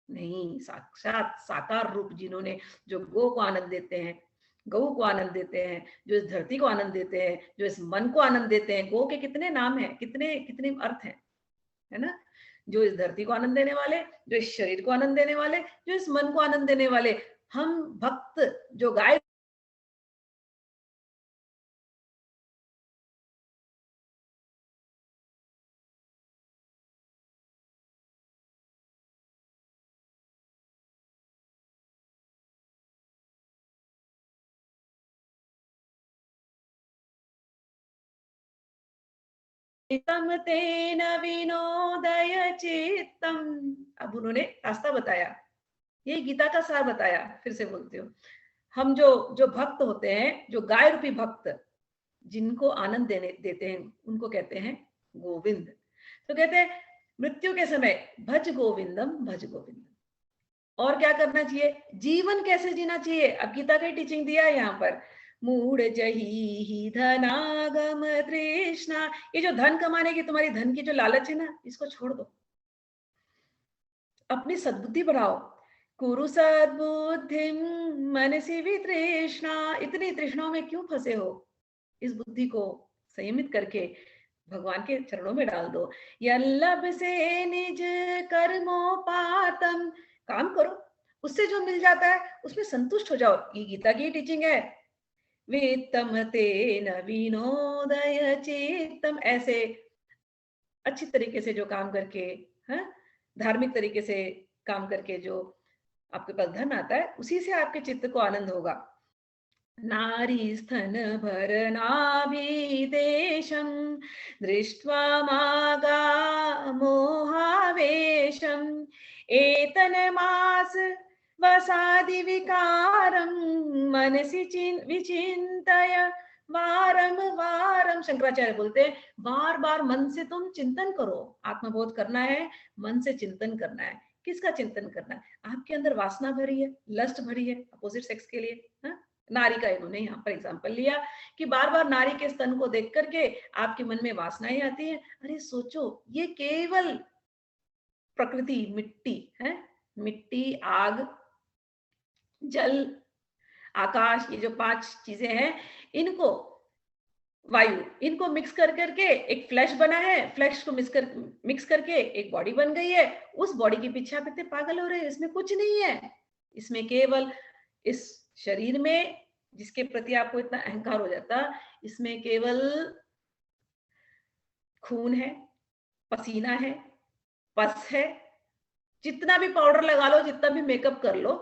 नहीं, साक्षात साकार रूप, जिन्होंने, जो गो को आनंद देते हैं, गौ को आनंद देते हैं, जो इस धरती को आनंद देते हैं, जो इस मन को आनंद देते हैं। गो के कितने नाम हैं, कितने कितने अर्थ हैं, है ना? जो इस धरती को आनंद देने वाले, जो इस शरीर को आनंद देने वाले, जो इस मन को आनंद देने वाले। हम भक्त जो गाय तम तेन विनोदय चित्तम। अब उन्होंने रास्ता बताया, ये गीता का सार बताया। फिर से बोलती हूँ, हम जो जो भक्त होते हैं, जो गाय रूपी भक्त, जिनको आनंद देने देते हैं, उनको कहते हैं गोविंद। तो कहते हैं मृत्यु के समय भज गोविंदम, भज गोविंदम। और क्या करना चाहिए? जीवन कैसे जीना चाहिए? अब गीता का टीचिंग दिया है यहाँ पर। मूढ़ जही धनागम तृष्णा, ये जो धन कमाने की तुम्हारी धन की जो लालच है ना, इसको छोड़ दो, अपनी सद्बुद्धि बढ़ाओ। कुरु सद्बुद्धि मनसी वितृष्णा, इतनी तृष्णाओं में क्यों फंसे हो? इस बुद्धि को संयमित करके भगवान के चरणों में डाल दो। यल्लभ से निज कर्मोपातम, काम करो, उससे जो मिल जाता है उसमें संतुष्ट हो जाओ। ये गीता की टीचिंग है। वित्तम तेन विनोदय चित्तम, ऐसे अच्छी तरीके से जो काम करके, हाँ, धार्मिक तरीके से काम करके जो आपके पास धन आता है, उसी से आपके चित्त को आनंद होगा। नारी स्तन भरनाभिदेशं दृष्ट्वा मागा मोहावेशम्, एतन्मास वसादि विकारं मनसि विचिन्तय वारम वारम। शंकराचार्य बोलते हैं बार बार मन से तुम चिंतन करो। आत्मबोध करना है, मन से चिंतन करना है। किसका चिंतन करना है? आपके अंदर वासना भरी है, लस्ट भरी है अपोजिट सेक्स के लिए, हाँ? नारी का इन्होंने यहाँ पर एग्जाम्पल लिया कि बार बार नारी के स्तन को देख करके आपके मन में वासनाएं आती है। अरे सोचो, ये केवल प्रकृति, मिट्टी है, मिट्टी, आग, जल, आकाश, ये जो 5 चीजें हैं, इनको, वायु, इनको मिक्स कर करके एक फ्लैश बना है। फ्लैश को मिक्स करके एक बॉडी बन गई है। उस बॉडी के पीछे आप इतने पागल हो रहे हैं, इसमें कुछ नहीं है। इसमें केवल इस शरीर में जिसके प्रति आपको इतना अहंकार हो जाता, इसमें केवल खून है, पसीना है, पस है, जितना भी पाउडर लगा लो, जितना भी मेकअप कर लो,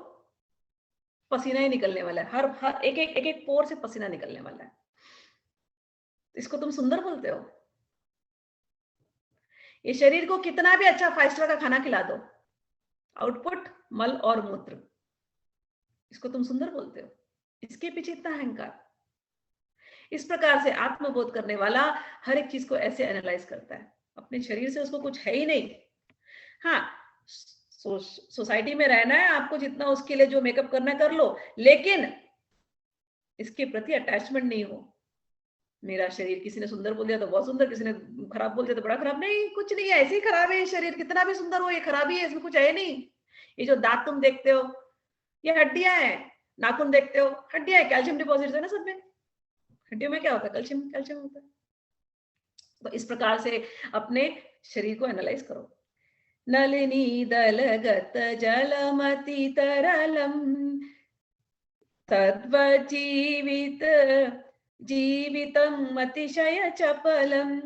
पसीना ही निकलने वाला है। हर एक पोर से पसीना निकलने वाला है। इसको तुम सुंदर बोलते हो? ये शरीर को कितना भी अच्छा 5 स्टार का खाना खिला दो, आउटपुट मल और मूत्र, इसको तुम सुंदर बोलते हो? इसके पीछे इतना अहंकार। इस प्रकार से आत्मबोध करने वाला हर एक चीज को ऐसे एनालाइज करता है, अपने शरीर से उसको कुछ है ही नहीं। हाँ, सोसाइटी में रहना है आपको, जितना उसके लिए जो मेकअप करना कर लो, लेकिन इसके प्रति अटैचमेंट नहीं हो। मेरा शरीर, किसी ने सुंदर बोल दिया तो बहुत सुंदर, किसी ने खराब बोल दिया तो बड़ा खराब। नहीं, कुछ नहीं है, ऐसे ही खराब है ये शरीर, कितना भी सुंदर हो ये खराबी है, इसमें कुछ है नहीं। ये जो दांत तुम देखते हो, ये हड्डियां हैं। नाखून देखते हो, हड्डियां है, कैल्शियम डिपॉजिट है ना सब में। हड्डियों में क्या होता है? कैल्शियम, कैल्शियम होता है। तो इस प्रकार से अपने शरीर को एनालाइज करो। नलिनी दलगत जलमति तरलम तद्वजीवित जीवितम् अतिशय चपलम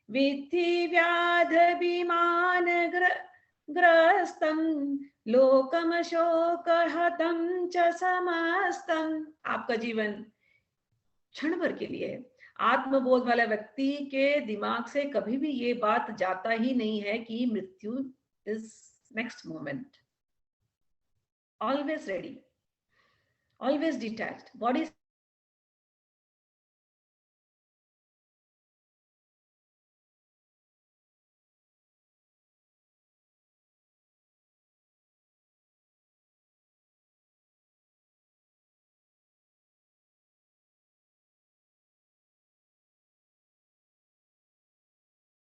विद्धि व्याध विमान ग्रस्तम लोकम शोक हतम च समस्तम। आपका जीवन क्षण भर के लिए है। आत्मबोध वाला व्यक्ति के दिमाग से कभी भी ये बात जाता ही नहीं है कि मृत्यु is next moment. Always ready, always detached. Body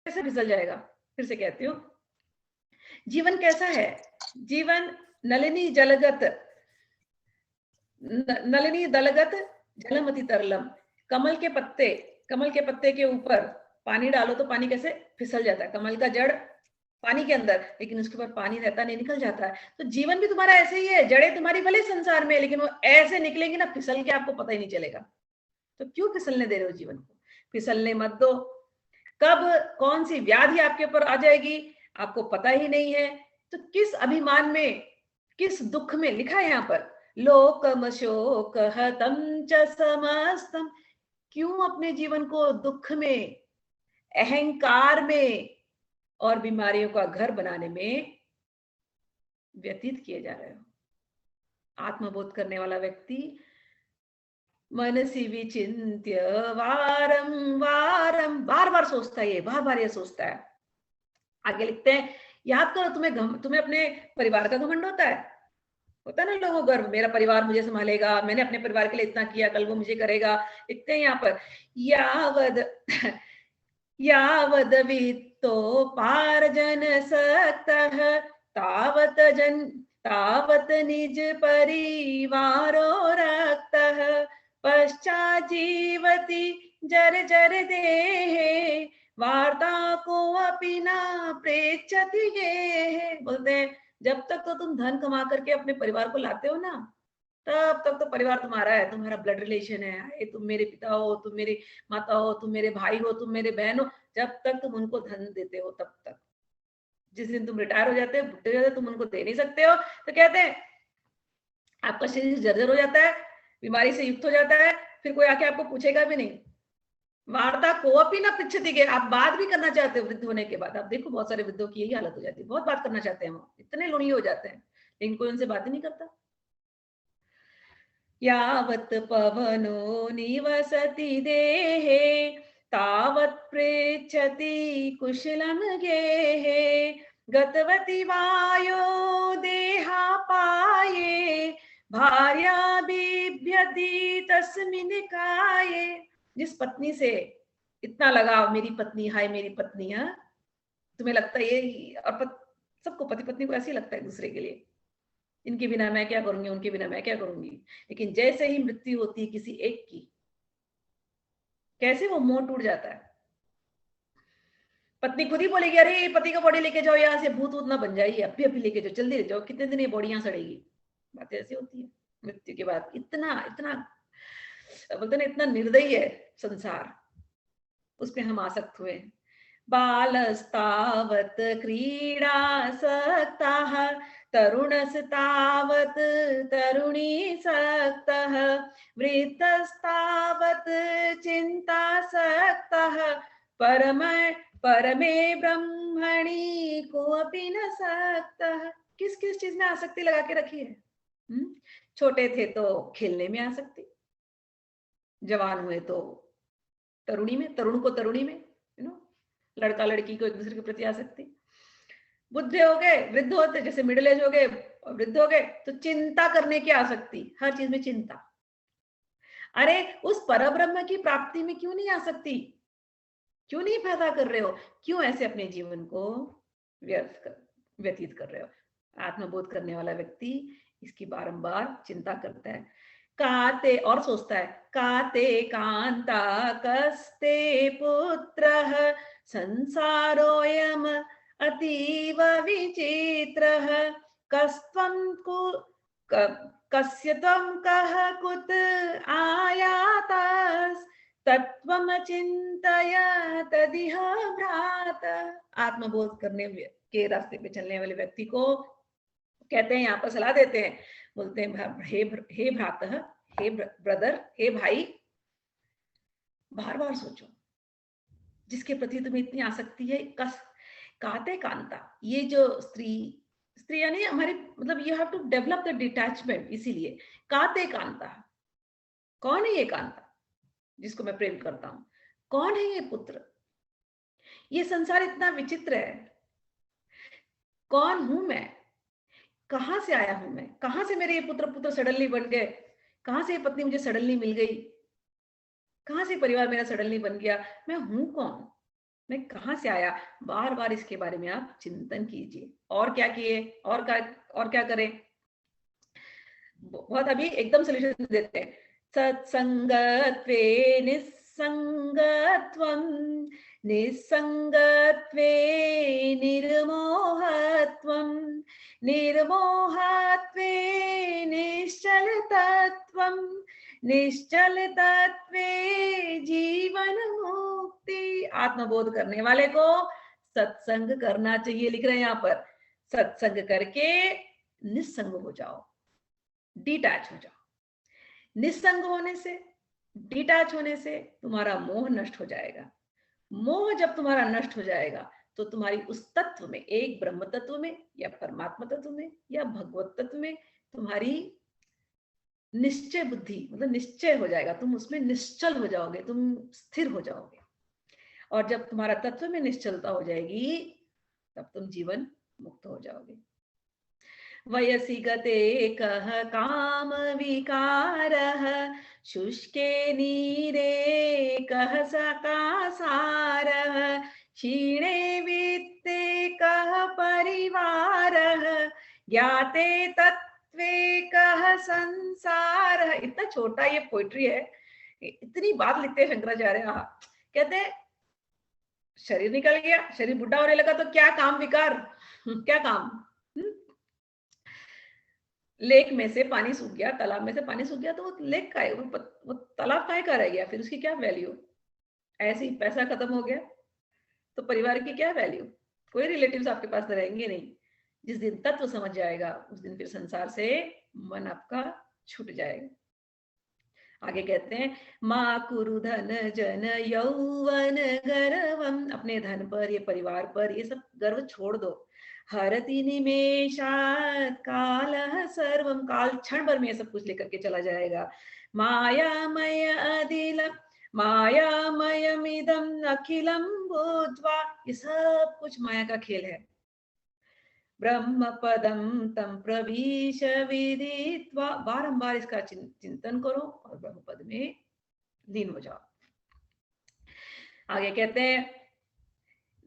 कैसे फिसल जाएगा? फिर से कहती हूँ, जीवन कैसा है? जीवन नलिनी जलगत, नलिनी दलगत जलमति तरलम। कमल के पत्ते के ऊपर पानी डालो तो पानी कैसे फिसल जाता है। कमल का जड़ पानी के अंदर, लेकिन उसके ऊपर पानी रहता नहीं, निकल जाता है। तो जीवन भी तुम्हारा ऐसे ही है, जड़ें तुम्हारी भले संसार में, लेकिन वो ऐसे निकलेंगी ना, फिसल के आपको पता ही नहीं चलेगा। तो क्यों फिसलने दे रहे हो जीवन को? फिसलने मत दो। कब कौन सी व्याधि आपके ऊपर आ जाएगी आपको पता ही नहीं है। तो किस अभिमान में, किस दुख में, लिखा है यहाँ पर, लोकम शोक हतम च समस्तम। क्यों अपने जीवन को दुख में, अहंकार में और बीमारियों का घर बनाने में व्यतीत किए जा रहे हो? आत्मबोध करने वाला व्यक्ति मनसी विचिन्त्य वारम वारम, बार बार सोचता है, ये बार बार ये सोचता है। आगे लिखते हैं, याद करो, तुम्हें अपने परिवार का घमंड होता है ना लोगों को गर्व, मेरा परिवार मुझे संभालेगा, मैंने अपने परिवार के लिए इतना किया, कल वो मुझे करेगा। लिखते हैं यहाँ पर, यावद वित्तोपार्जन सक्तः तावत निज परिवारो रक्तः पश्चात् जीवति जर जर देहे वार्ता को अपि न प्रेक्षति गेहे। बोलते हैं, जब तक तो तुम धन कमा करके अपने परिवार को लाते हो ना, तब तक तो परिवार तुम्हारा है, तुम्हारा ब्लड रिलेशन है, तुम मेरे पिता हो, तुम मेरी माता हो, तुम मेरे भाई हो, तुम मेरे बहन हो। जब तक तुम उनको धन देते हो तब तक। जिस दिन तुम रिटायर हो जाते हो, बुढ़े हो जाते हो, तुम उनको दे नहीं सकते हो, तो कहते हैं आपका शरीर जर्जर हो जाता है, बीमारी से युक्त हो जाता है, फिर कोई आके आपको पूछेगा भी नहीं। वार्ता को अपनी ना पृच्छति के, आप बात भी करना चाहते हो वृद्ध होने के बाद। आप देखो बहुत सारे वृद्धों की यही हालत हो जाती है, बहुत बात करना चाहते हैं, वो इतने लोनली हो जाते हैं, लेकिन कोई उनसे बात ही नहीं करता। यावत् पवनो निवसति देहे तावत् पृच्छति कुशलं गेहे गतवति वायो देहापाये भार्या बिभ्यति तस्मिन् काये। जिस पत्नी से इतना लगाव, मेरी पत्नी, हाय मेरी पत्नी, हाँ, तुम्हें लगता है ये, और सबको पति पत्नी को ऐसे ही लगता है दूसरे के लिए, इनके बिना मैं क्या करूंगी, उनके बिना मैं क्या करूंगी। लेकिन जैसे ही मृत्यु होती है किसी एक की, कैसे वो मोह टूट जाता है। पत्नी खुद ही बोलेगी, अरे पति का बॉडी लेके जाओ यहाँ से, भूत वूत ना बन जाइए, अभी लेके जाओ, जल्दी ले जाओ, कितने दिन ये बॉडी यहाँ सड़ेगी। बातें ऐसी होती है मृत्यु के बाद। इतना इतना बोलते ना इतना निर्दयी है संसार, उसमें हम आसक्त हुए। बालस्तावत् क्रीडासक्तः तरुणस्तावत् तरुणीसक्तः वृद्धस्तावत् चिन्तासक्तः परमे ब्रह्मणि कोऽपि न सक्तः। किस किस चीज में आसक्ति लगा के रखी है? छोटे थे तो खेलने में आसक्ति, जवान हुए तो तरुणी में, तरुण को तरुणी में, लड़का लड़की को एक दूसरे के प्रति आसक्ति, बुद्धे हो गए, वृद्ध होते, जैसे मिडिल एज हो गए, वृद्ध हो गए तो चिंता करने की आसक्ति, हर चीज में चिंता। अरे उस परब्रह्म की प्राप्ति में क्यों नहीं आसक्ति? क्यों नहीं पैदा कर रहे हो? क्यों ऐसे अपने जीवन को व्यतीत कर रहे हो? आत्मबोध करने वाला व्यक्ति इसकी बारंबार चिंता करता है। काते, और सोचता है, काते कांता कस्ते पुत्रः संसारोऽयम् अतीव विचित्रः कस्य त्वं कः कुत आयातस् तत्त्वम् चिन्तय तदिह भ्रात। आत्मबोध करने के रास्ते पे चलने वाले व्यक्ति को कहते हैं, यहाँ पर सलाह देते हैं, बोलते हैं हे भ्रातः, हे ब्रदर, हे भाई, बार बार सोचो जिसके प्रति तुम्हें इतनी आसक्ति है। काते कांता, ये जो स्त्री यानी हमारी, मतलब you have to develop the detachment. इसीलिए काते कांता, कौन है ये कांता जिसको मैं प्रेम करता हूं? कौन है ये पुत्र? ये संसार इतना विचित्र है, कौन हूं मैं? कहां से आया हूं मैं? कहां से मेरे ये पुत्र सडनली बन गए? कहां से ये पत्नी मुझे सडनली मिल गई? कहां से परिवार मेरा सडनली बन गया? मैं हूं कौन? मैं कहां से आया? बार बार इसके बारे में आप चिंतन कीजिए। और क्या किए, और क्या करें? बहुत अभी एकदम सोल्यूशन देते हैं। सत्संगत्वे निस्संगत्वं, निस्संगत्वे निर्मोहत्वं, निर्मोहत्वे निश्चलतत्वं, निश्चलतत्वे जीवन मुक्ति। आत्मबोध करने वाले को सत्संग करना चाहिए, लिख रहे हैं यहाँ पर। सत्संग करके निस्संग हो जाओ, डिटैच हो जाओ। निस्संग होने से, डिटैच होने से तुम्हारा मोह नष्ट हो जाएगा। मोह जब तुम्हारा नष्ट हो जाएगा तो तुम्हारी उस तत्व में, एक ब्रह्म तत्व में या परमात्मा तत्व में या भगवत तत्व में तुम्हारी निश्चय बुद्धि, मतलब निश्चय हो जाएगा, तुम उसमें निश्चल हो जाओगे, तुम स्थिर हो जाओगे। और जब तुम्हारा तत्व में निश्चलता हो जाएगी तब तुम जीवन मुक्त हो जाओगे। वयसि गते कः काम विकारः, शुष्के नीरे कः सकासारः, क्षीणे वित्ते कः परिवारः, ज्ञाते तत्त्वे कः संसारः। इतना छोटा ये पोइट्री है, इतनी बात लिखते हैं शंकराचार्य। कहते हैं शरीर निकल गया, शरीर बुढ़ा होने लगा तो क्या काम विकार, क्या काम? लेक में से पानी सूख गया, तालाब में से पानी सूख गया तो वो लेक का है, वो तालाब का रह गया, फिर उसकी क्या वैल्यू? ऐसे ही पैसा खत्म हो गया तो परिवार की क्या वैल्यू? कोई रिलेटिव्स आपके पास रहेंगे नहीं। जिस दिन तत्व समझ जाएगा उस दिन फिर संसार से मन आपका छूट जाएगा। आगे कहते हैं, माँ कुरु धन जन यौवन गर्वम, अपने धन पर, ये परिवार पर, ये सब गर्व छोड़ दो। हरति निमेषात् कालः सर्वं, काल क्षण भर में सब कुछ लेकर के चला जाएगा। मायामय अदिलम मायामयमिदं अखिलं भूत्वा, ये सब कुछ माया का खेल है। ब्रह्म पदम तम प्रविश विदित्वा, बारंबार इसका चिंतन करो और ब्रह्म पद में लीन हो जाओ। आगे कहते हैं,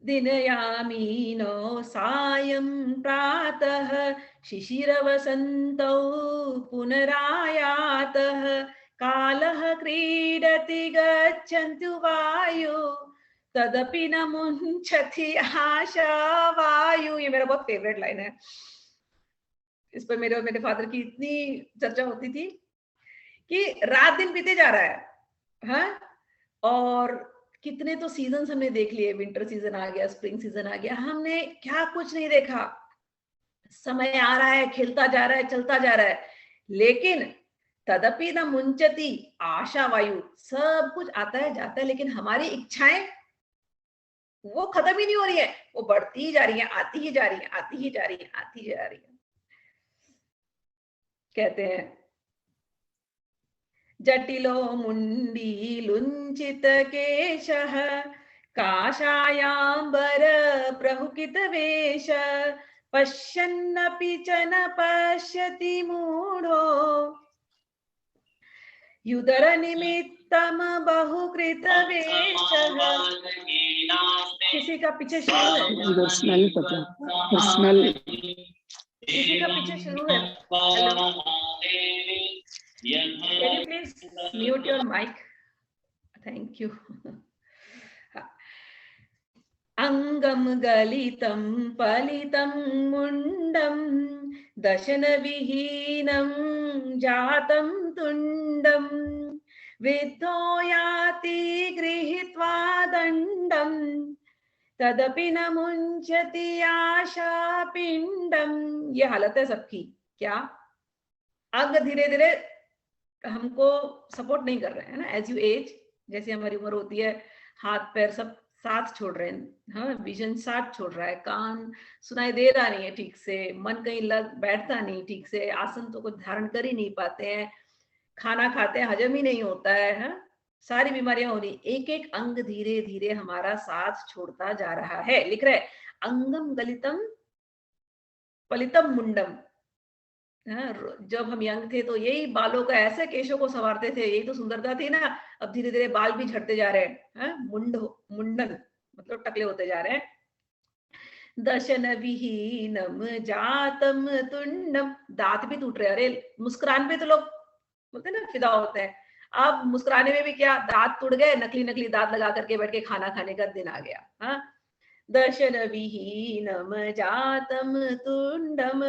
दिनयामीनो सायं प्रातः, शिशिरवसन्तौ पुनरायातः, कालः क्रीडति गच्छन्तु वायु, तदपि न मुंचति आशा वायु। ये मेरा बहुत फेवरेट लाइन है। इस पर मेरे और मेरे फादर की इतनी चर्चा होती थी कि रात दिन बीते जा रहा है। हाँ, और कितने तो सीजन हमने देख लिए, विंटर सीजन आ गया, स्प्रिंग सीजन आ गया, हमने क्या कुछ नहीं देखा। समय आ रहा है, खिलता जा रहा है, चलता जा रहा है, लेकिन तदपि न मुंचती आशा वायु, सब कुछ आता है जाता है, लेकिन हमारी इच्छाएं वो खत्म ही नहीं हो रही है, वो बढ़ती ही जा रही है, आती ही जा रही है, आती ही जा रही है, आती ही जा रही है। कहते हैं जटिलो मुंडी लुंचित केशः काषायाम्बर प्रहुकित वेश पश्यन्नपि च न पश्यति मूढो युदर निमित्तम बहुकृत वेशः। किसी का पीछे शुरू है, किसी का पीछे शुरू है। Hello, can you please mute your mic? Thank you. अंगम गलितं पलितं मुंडं दशन विहीनं जातं तुंडं विद्धो याति गृहीत्वा दंडं तदपि न मुंचति आशा पिंडम। ये हालत है सबकी। क्या अंग धीरे धीरे हमको सपोर्ट नहीं कर रहे हैं ना, एज यू एज, जैसे हमारी उम्र होती है, हाथ पैर सब साथ छोड़ रहे हैं, हाँ, विजन साथ छोड़ रहा है, कान सुनाई दे रहा नहीं है ठीक से, मन कहीं लग बैठता नहीं ठीक से, आसन तो कुछ धारण कर ही नहीं पाते हैं, खाना खाते हैं हजम ही नहीं होता है, हाँ? सारी बीमारियां हो रही, एक एक अंग धीरे धीरे हमारा साथ छोड़ता जा रहा है। लिख रहे अंगम गलितम पलितम मुंडम। जब हम यंग थे तो यही बालों का ऐसे केशों को संवारते थे, यही तो सुंदरता थी ना। अब धीरे धीरे बाल भी झड़ते जा रहे हैं, मुंडन मतलब टकले होते जा रहे हैं। दशन विहीनम जातम तुंडम, दांत भी टूट रहे। अरे मुस्कुराने पे तो लोग बोलते ना फिदा होते हैं, अब मुस्कुराने में भी क्या दांत टूट गए, नकली नकली दांत लगा करके बैठ के खाना खाने का दिन आ गया। हाँ, दशन विहीनम जातम तुंडम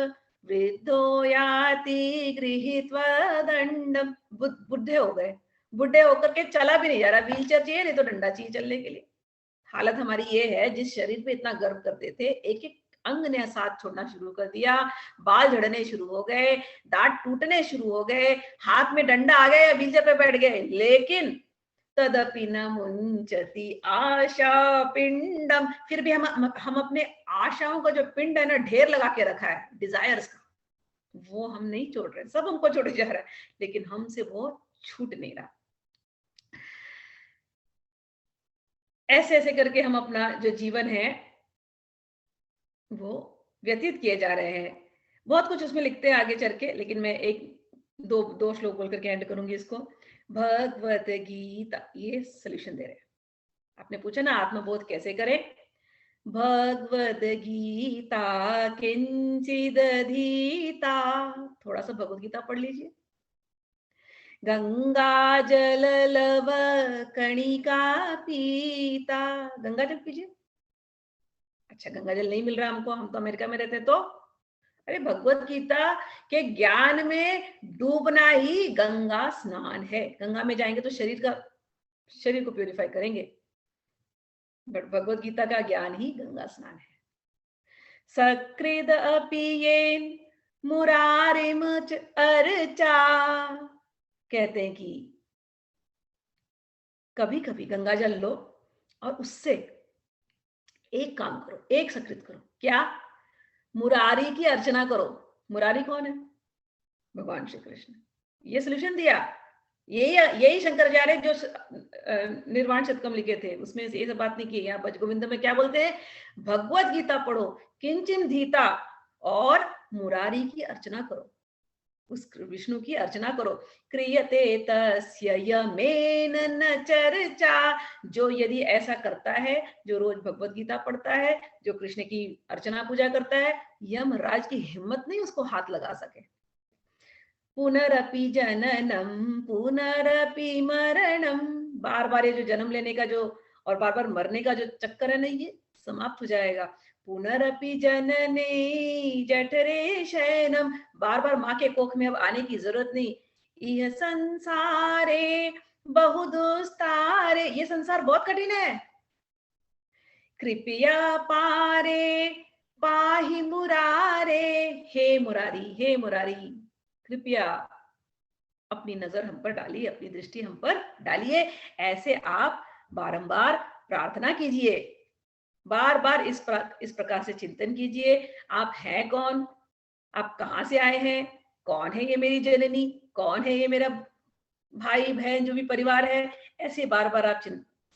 वृद्धो याति गृहीत्वा दंडम, बुढ़े हो गए, बुढ़े होकर के चला भी नहीं जा रहा, व्हील चेयर चाहिए नहीं तो डंडा चाहिए चलने के लिए। हालत हमारी ये है, जिस शरीर पे इतना गर्व करते थे, एक एक अंग ने साथ छोड़ना शुरू कर दिया, बाल झड़ने शुरू हो गए, दांत टूटने शुरू हो गए, हाथ में डंडा आ गया, व्हीलचेयर पे बैठ गए, लेकिन तदपि न मुंचति आशा पिंडम, फिर भी हम अपने आशाओं का जो पिंड है ना, ढेर लगा के रखा है डिजायर्स का, वो हम नहीं छोड़ रहे, सब हमको छोड़े जा रहा है, लेकिन हमसे वो छूट नहीं रहा। ऐसे ऐसे करके हम अपना जो जीवन है वो व्यतीत किए जा रहे हैं। बहुत कुछ उसमें लिखते हैं आगे चल के, लेकिन मैं एक दो श्लोक बोल करके एंड करूंगी इसको। भगवत गीता, ये सोल्यूशन दे रहे हैं। आपने पूछा ना आत्मबोध कैसे करें, भगवद गीता किंचिदधीता, थोड़ा सा भगवद गीता पढ़ लीजिए। गंगा जल लव कणिका पीता, गंगा जल पीजिए। अच्छा, गंगा जल नहीं मिल रहा हमको, हम तो अमेरिका में रहते हैं, तो अरे भगवत गीता के ज्ञान में डूबना ही गंगा स्नान है। गंगा में जाएंगे तो शरीर को प्यूरिफाई करेंगे, बट भगवत गीता का ज्ञान ही गंगा स्नान है। सकृद अपियेन मुरारिमुच अर्चा, कहते हैं कि कभी कभी गंगा जल लो और उससे एक काम करो, एक सकृत करो, क्या, मुरारी की अर्चना करो। मुरारी कौन है? भगवान श्री कृष्ण। ये सोल्यूशन दिया, यही शंकराचार्य जो निर्वाण शतकम लिखे थे उसमें ये सब बात नहीं की। यहाँ भजगोविंद में क्या बोलते हैं, भगवत गीता पढ़ो, किंचन धीता, और मुरारी की अर्चना करो, उस विष्णु की अर्चना करो। क्रियते तस्य यमेन न चर्चा, जो यदि ऐसा करता है, जो रोज भगवत गीता पढ़ता है, जो कृष्ण की अर्चना पूजा करता है, यमराज की हिम्मत नहीं उसको हाथ लगा सके। पुनरपि जननम पुनरपि मरणम, बार बार ये जो जन्म लेने का जो और बार बार मरने का जो चक्कर है ना, ये समाप्त हो जाएगा। पुनरपि जनने जठरे शयनम, बार बार माँ के कोख में अब आने की जरूरत नहीं। यह संसारे बहु दुस्तारे, ये संसार बहुत कठिन है। कृपया पारे पाहि मुरारे, हे मुरारी, हे मुरारी, कृपया अपनी नजर हम पर डालिए, अपनी दृष्टि हम पर डालिए। ऐसे आप बारंबार प्रार्थना कीजिए, बार बार इस प्रकार से चिंतन कीजिए। आप हैं कौन, आप कहाँ से आए हैं, कौन है ये मेरी जननी, कौन है ये मेरा भाई बहन जो भी परिवार है। ऐसे बार बार आप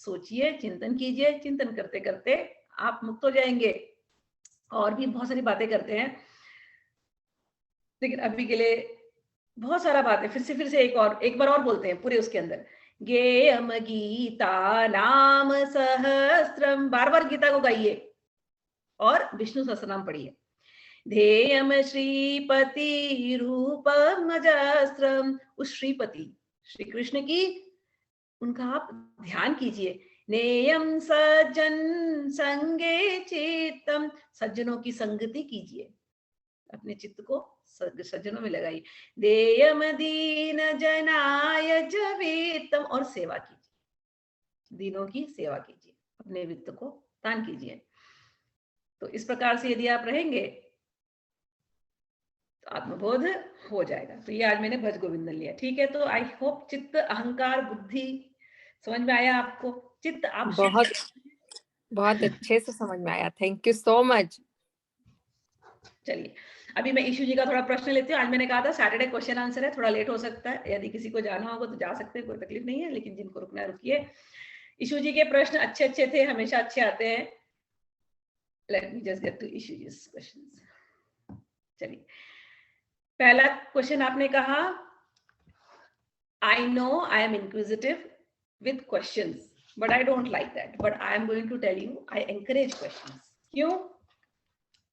सोचिए, चिंतन कीजिए। चिंतन करते करते आप मुक्त हो जाएंगे। और भी बहुत सारी बातें करते हैं, लेकिन अभी के लिए बहुत सारा बात है। फिर से एक बार और बोलते हैं पूरे उसके अंदर। गेयम गीता नाम सहस्त्रम, बार बार गीता को गाइए और विष्णु सहस्त्रनाम पढ़िए। ध्येयम श्रीपति रूपम अजस्त्रम, उस श्रीपति श्री कृष्ण की, उनका आप ध्यान कीजिए। नेयम सज्जन संगे चित्तम, सज्जनों की संगति कीजिए, अपने चित्त को सज्जनों में लगाइए। देयम दीन जनाय जवित्तम, और सेवा कीजिए, दीनों की सेवा कीजिए, अपने वित्त को दान कीजिए। तो इस प्रकार से यदि आप रहेंगे तो आत्मबोध हो जाएगा। तो ये आज मैंने भज गोविंदन लिया, ठीक है। तो आई होप चित्त, अहंकार, बुद्धि समझ में आया आपको। चित्त आप बहुत बहुत अच्छे से समझ में आया, थैंक यू सो मच। चलिए, अभी मैं ईशु जी का थोड़ा प्रश्न लेती हूँ। आज मैंने कहा था सैटरडे क्वेश्चन आंसर है, थोड़ा लेट हो सकता है। यदि किसी को जाना होगा तो जा सकते हैं, कोई तकलीफ नहीं है, लेकिन जिनको रुकना है रुकिए। ईशु जी के प्रश्न अच्छे अच्छे थे, हमेशा अच्छे आते हैं। Let me just get to Ishu ji questions. चलिए, पहला क्वेश्चन आपने कहा, I know I am inquisitive with questions but I don't like that, but I am going to tell you I encourage questions. क्यों?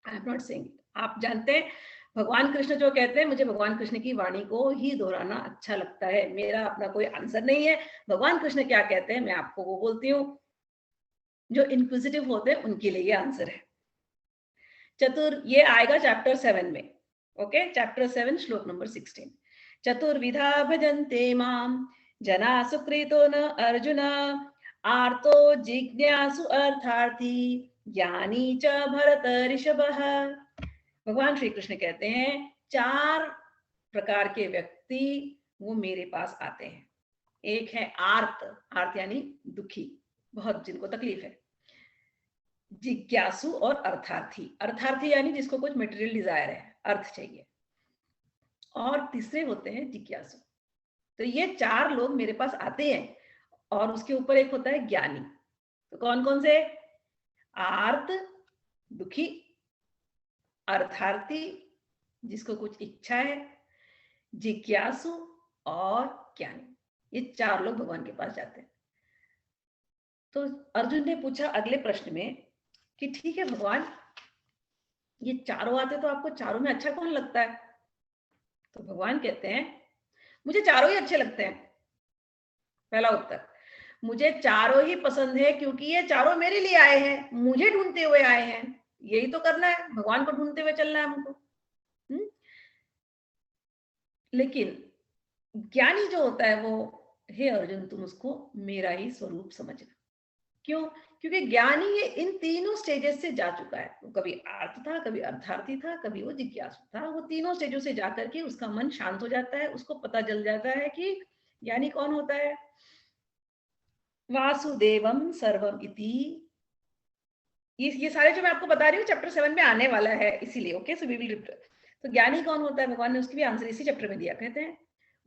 आई एम नॉट सेइंग, आप जानते हैं भगवान कृष्ण जो कहते हैं, मुझे भगवान कृष्ण की वाणी को ही दोहराना अच्छा लगता है, मेरा अपना कोई आंसर नहीं है। भगवान कृष्ण क्या कहते हैं मैं आपको वो बोलती हूँ। जो इनक्विजिटिव होते हैं उनके लिए ये आंसर है। ये आएगा चैप्टर 7 में। ओके, चैप्टर 7 श्लोक नंबर 16। चतुर्विधा भजन्ते माम जना सुकृतो न अर्जुन, आर्तो जिज्ञासु अर्थार्थी ज्ञानी च भरत ऋषभः। भगवान श्री कृष्ण कहते हैं 4 प्रकार के व्यक्ति वो मेरे पास आते हैं। एक है आर्त, आर्त यानी दुखी, बहुत जिनको तकलीफ है। जिज्ञासु और अर्थार्थी, अर्थार्थी यानी जिसको कुछ मटेरियल डिजायर है, अर्थ चाहिए। और तीसरे होते हैं जिज्ञासु। तो ये 4 लोग मेरे पास आते हैं। और उसके ऊपर एक होता है ज्ञानी। तो कौन कौन से? आर्त, दुखी, अर्थार्थी जिसको कुछ इच्छा है, जिज्ञासु और ज्ञानी। ये 4 लोग भगवान के पास जाते हैं। तो अर्जुन ने पूछा अगले प्रश्न में कि ठीक है भगवान, ये चारों आते तो आपको चारों में अच्छा कौन लगता है? तो भगवान कहते हैं मुझे चारों ही अच्छे लगते हैं। पहला उत्तर, मुझे चारों ही पसंद है क्योंकि ये चारों मेरे लिए आए हैं, मुझे ढूंढते हुए आए हैं। यही तो करना है, भगवान को ढूंढते हुए चलना है हमको। लेकिन ज्ञानी जो होता है वो, हे अर्जुन तुम उसको मेरा ही स्वरूप समझना। क्यों? क्योंकि ज्ञानी ये इन तीनों स्टेजेस से जा चुका है। वो कभी आर्त था, कभी अर्थार्थी था, कभी वो जिज्ञासु था। वो तीनों स्टेजों से जाकर के उसका मन शांत हो जाता है, उसको पता चल जाता है कि ज्ञानी कौन होता है। वासुदेवम सर्वम इति, ये सारे जो मैं आपको बता रही हूँ चैप्टर 7 में आने वाला है, इसीलिए। Okay, so we will. तो ज्ञानी कौन होता है, भगवान ने उसकी भी आंसर इसी चैप्टर में दिया। कहते हैं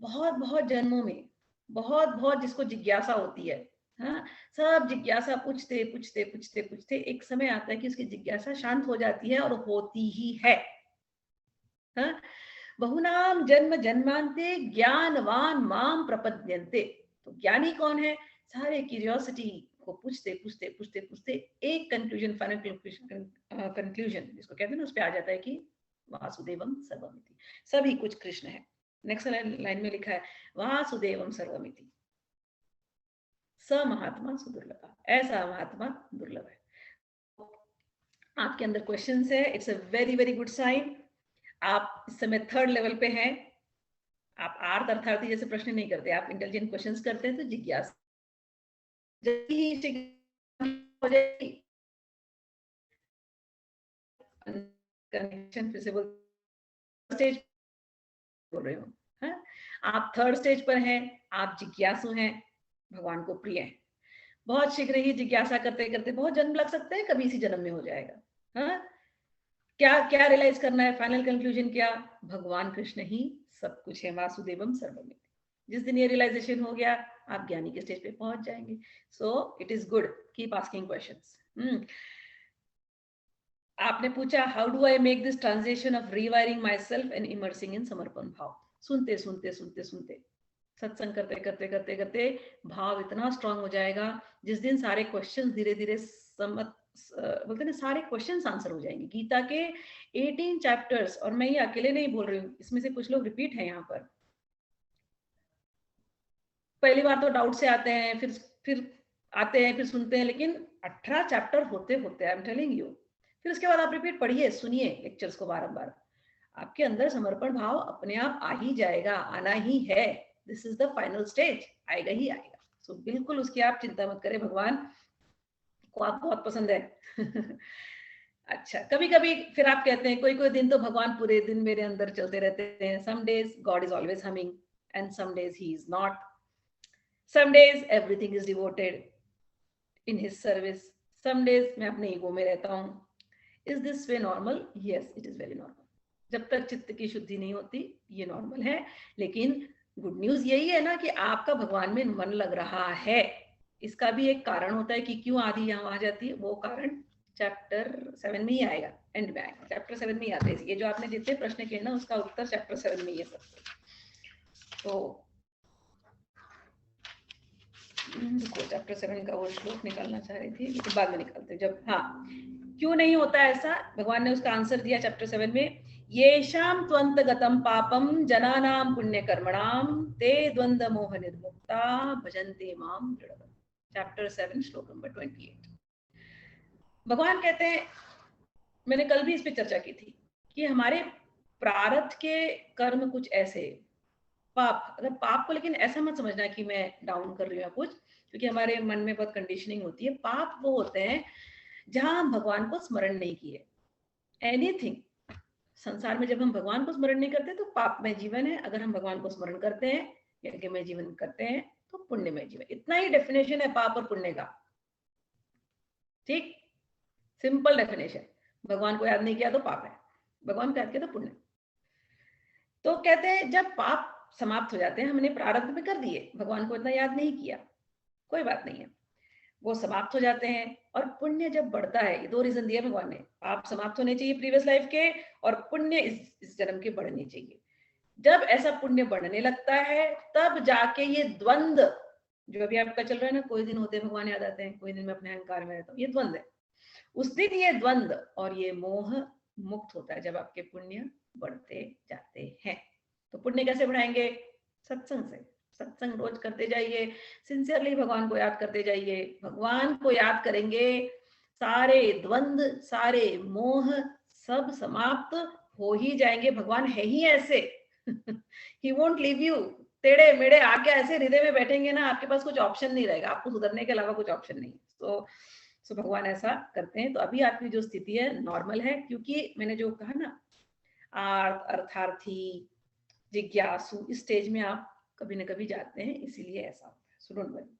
बहुत बहुत जन्मों में, बहुत बहुत जिसको जिज्ञासा होती है, हाँ, सब जिज्ञासा पूछते पूछते पूछते पूछते एक समय आता है कि उसकी जिज्ञासा शांत हो जाती है, और होती ही है। हाँ, बहुनाम जन्म जन्मांते ज्ञानवान माम प्रपद्यन्ते। तो ज्ञानी कौन है? सारे क्यूरियोसिटी को पूछते पूछते पूछते पूछते एक कंक्लूजन, फाइनल कंक्लूजन जिसको कहते हैं ना, उस पे आ जाता है कि वासुदेवम सर्वमिति, सभी कुछ कृष्ण है। नेक्स्ट लाइन में लिखा है वासुदेवम सर्वमिति, स महात्मा सुदुर्लभ, ऐसा महात्मा दुर्लभ है। आपके अंदर क्वेश्चंस है, it's a very very good sign. आप इस समय 3rd लेवल पे हैं। आप आर्थ अर्थार्थी जैसे प्रश्न नहीं करते, आप इंटेलिजेंट क्वेश्चंस करते हैं, तो जिज्ञासा हो जाएगी। कनेक्शन फिर से स्टेज बोल रही हूँ, हाँ? आप थर्ड स्टेज पर हैं, आप जिज्ञासु हैं, भगवान को प्रिय हैं। बहुत शीघ्र ही जिज्ञासा करते करते बहुत जन्म लग सकते हैं, कभी इसी जन्म में हो जाएगा। हाँ, क्या क्या रियलाइज करना है, फाइनल कंक्लूजन क्या, भगवान कृष्ण ही सब कुछ है, वासुदेवम सर्वमिति। जिस दिन ये रियलाइजेशन हो गया, आप ज्ञानी के स्टेज पे पहुंच जाएंगे। So it is good, keep asking questions. आपने पूछा how do I make this transition of rewiring myself and immersing in समर्पण भाव। सुनते सुनते सुनते सुनते सत्संग करते करते करते करते भाव इतना स्ट्रांग हो जाएगा, जिस दिन सारे क्वेश्चन धीरे धीरे बोलते ना, सारे क्वेश्चंस आंसर हो जाएंगे। गीता के 18 चैप्टर्स, और मैं ये अकेले नहीं बोल रही हूँ, इसमें से कुछ लोग रिपीट हैं यहाँ पर। पहली बार तो डाउट से आते हैं, फिर आते हैं, फिर सुनते हैं, लेकिन 18 चैप्टर होते होते, आई एम टेलिंग यू, फिर उसके बाद आप रिपीट पढ़िए, सुनिए लेक्चर्स को बारंबार, आपके अंदर समर्पण भाव अपने आप आ ही जाएगा, आना ही है। This is the final stage, आएगा ही आएगा। सो बिल्कुल उसकी आप चिंता मत करें, भगवान को आप बहुत पसंद है। अच्छा, कभी कभी फिर आप कहते हैं कोई कोई दिन तो भगवान पूरे दिन मेरे अंदर चलते रहते हैं। Some days God is always humming and some days he is not. Some days everything is devoted in his service, some days मैं अपने ईगो में रहता हूँ। Is this way normal? Yes, it is very normal. जब तक चित्त की शुद्धि नहीं होती, ये नॉर्मल है। लेकिन गुड न्यूज यही है ना कि आपका भगवान में मन लग रहा है। इसका भी एक कारण होता है कि क्यों आदि यहाँ आ जाती है, वो कारण चैप्टर 7 में ही आएगा, एंड में आएगा। चैप्टर 7 में ही आते हैं ये जो आपने जितने प्रश्न किए ना, उसका उत्तर चैप्टर 7 में ही है सब। तो देखो, चैप्टर 7 का वो श्लोक निकालना चाह रही थी, लेकिन बाद में निकालते जब, हाँ, क्यों नहीं होता ऐसा, भगवान ने उसका आंसर दिया चैप्टर 7 में। येषाम त्वंतगतम पापम जनानाम पुण्य कर्मणाम ते द्वंद्व मोह निर्मुक्ता भजन्ते माम दृढ़। चैप्टर 7 श्लोक नंबर 28। भगवान कहते हैं, मैंने कल भी इस पे चर्चा की थी, कि हमारे प्रारब्ध के कर्म कुछ ऐसे, पाप, अगर पाप को लेकिन ऐसा मत समझना कि मैं डाउन कर रही हूँ कुछ, क्योंकि हमारे मन में बहुत कंडीशनिंग होती है। पाप वो होते हैं जहां हम भगवान को स्मरण नहीं किए। एनीथिंग संसार में जब हम भगवान को स्मरण नहीं करते तो पापमय जीवन है। अगर हम भगवान को स्मरण करते हैं, यज्ञमय जीवन करते हैं, तो पुण्यमय जीवन। इतना ही डेफिनेशन है पाप और पुण्य का। ठीक, सिंपल डेफिनेशन। भगवान को याद नहीं किया तो पाप है, भगवान को याद किया तो पुण्य। तो कहते हैं जब पाप समाप्त हो जाते हैं, हमने प्रारब्ध में कर दिए, भगवान को इतना याद नहीं किया, कोई बात नहीं है, वो समाप्त हो जाते हैं। और पुण्य जब बढ़ता है, ये दो रीजन दिया भगवान ने, पाप समाप्त होने चाहिए प्रीवियस लाइफ के, और पुण्य इस जन्म के बढ़ने चाहिए। जब ऐसा पुण्य बढ़ने लगता है, तब जाके ये द्वंद जो अभी आपका चल रहा है ना, कोई दिन होते भगवान याद आते हैं, कोई दिन में अपने अहंकार में रहता हूँ, ये द्वंद है। उस दिन ये द्वंद और ये मोह मुक्त होता है, जब आपके पुण्य बढ़ते जाते हैं। तो पुण्य कैसे बढ़ाएंगे? सत्संग से। सत्संग रोज करते जाइए, सिंसियरली भगवान को याद करते जाइए। भगवान को याद करेंगे, सारे द्वंद, सारे मोह सब समाप्त हो ही जाएंगे। भगवान है ही ऐसे। He won't leave you. टेढ़े मेढ़े आके ऐसे हृदय में बैठेंगे ना, आपके पास कुछ ऑप्शन नहीं रहेगा, आपको सुधरने के अलावा कुछ ऑप्शन नहीं। सो भगवान ऐसा करते हैं। तो अभी आपकी जो स्थिति है नॉर्मल है, क्योंकि मैंने जो कहा ना, अर्थार्थी, जिज्ञासु, इस स्टेज में आप कभी ना कभी जाते हैं, इसीलिए ऐसा होता है। So don't worry.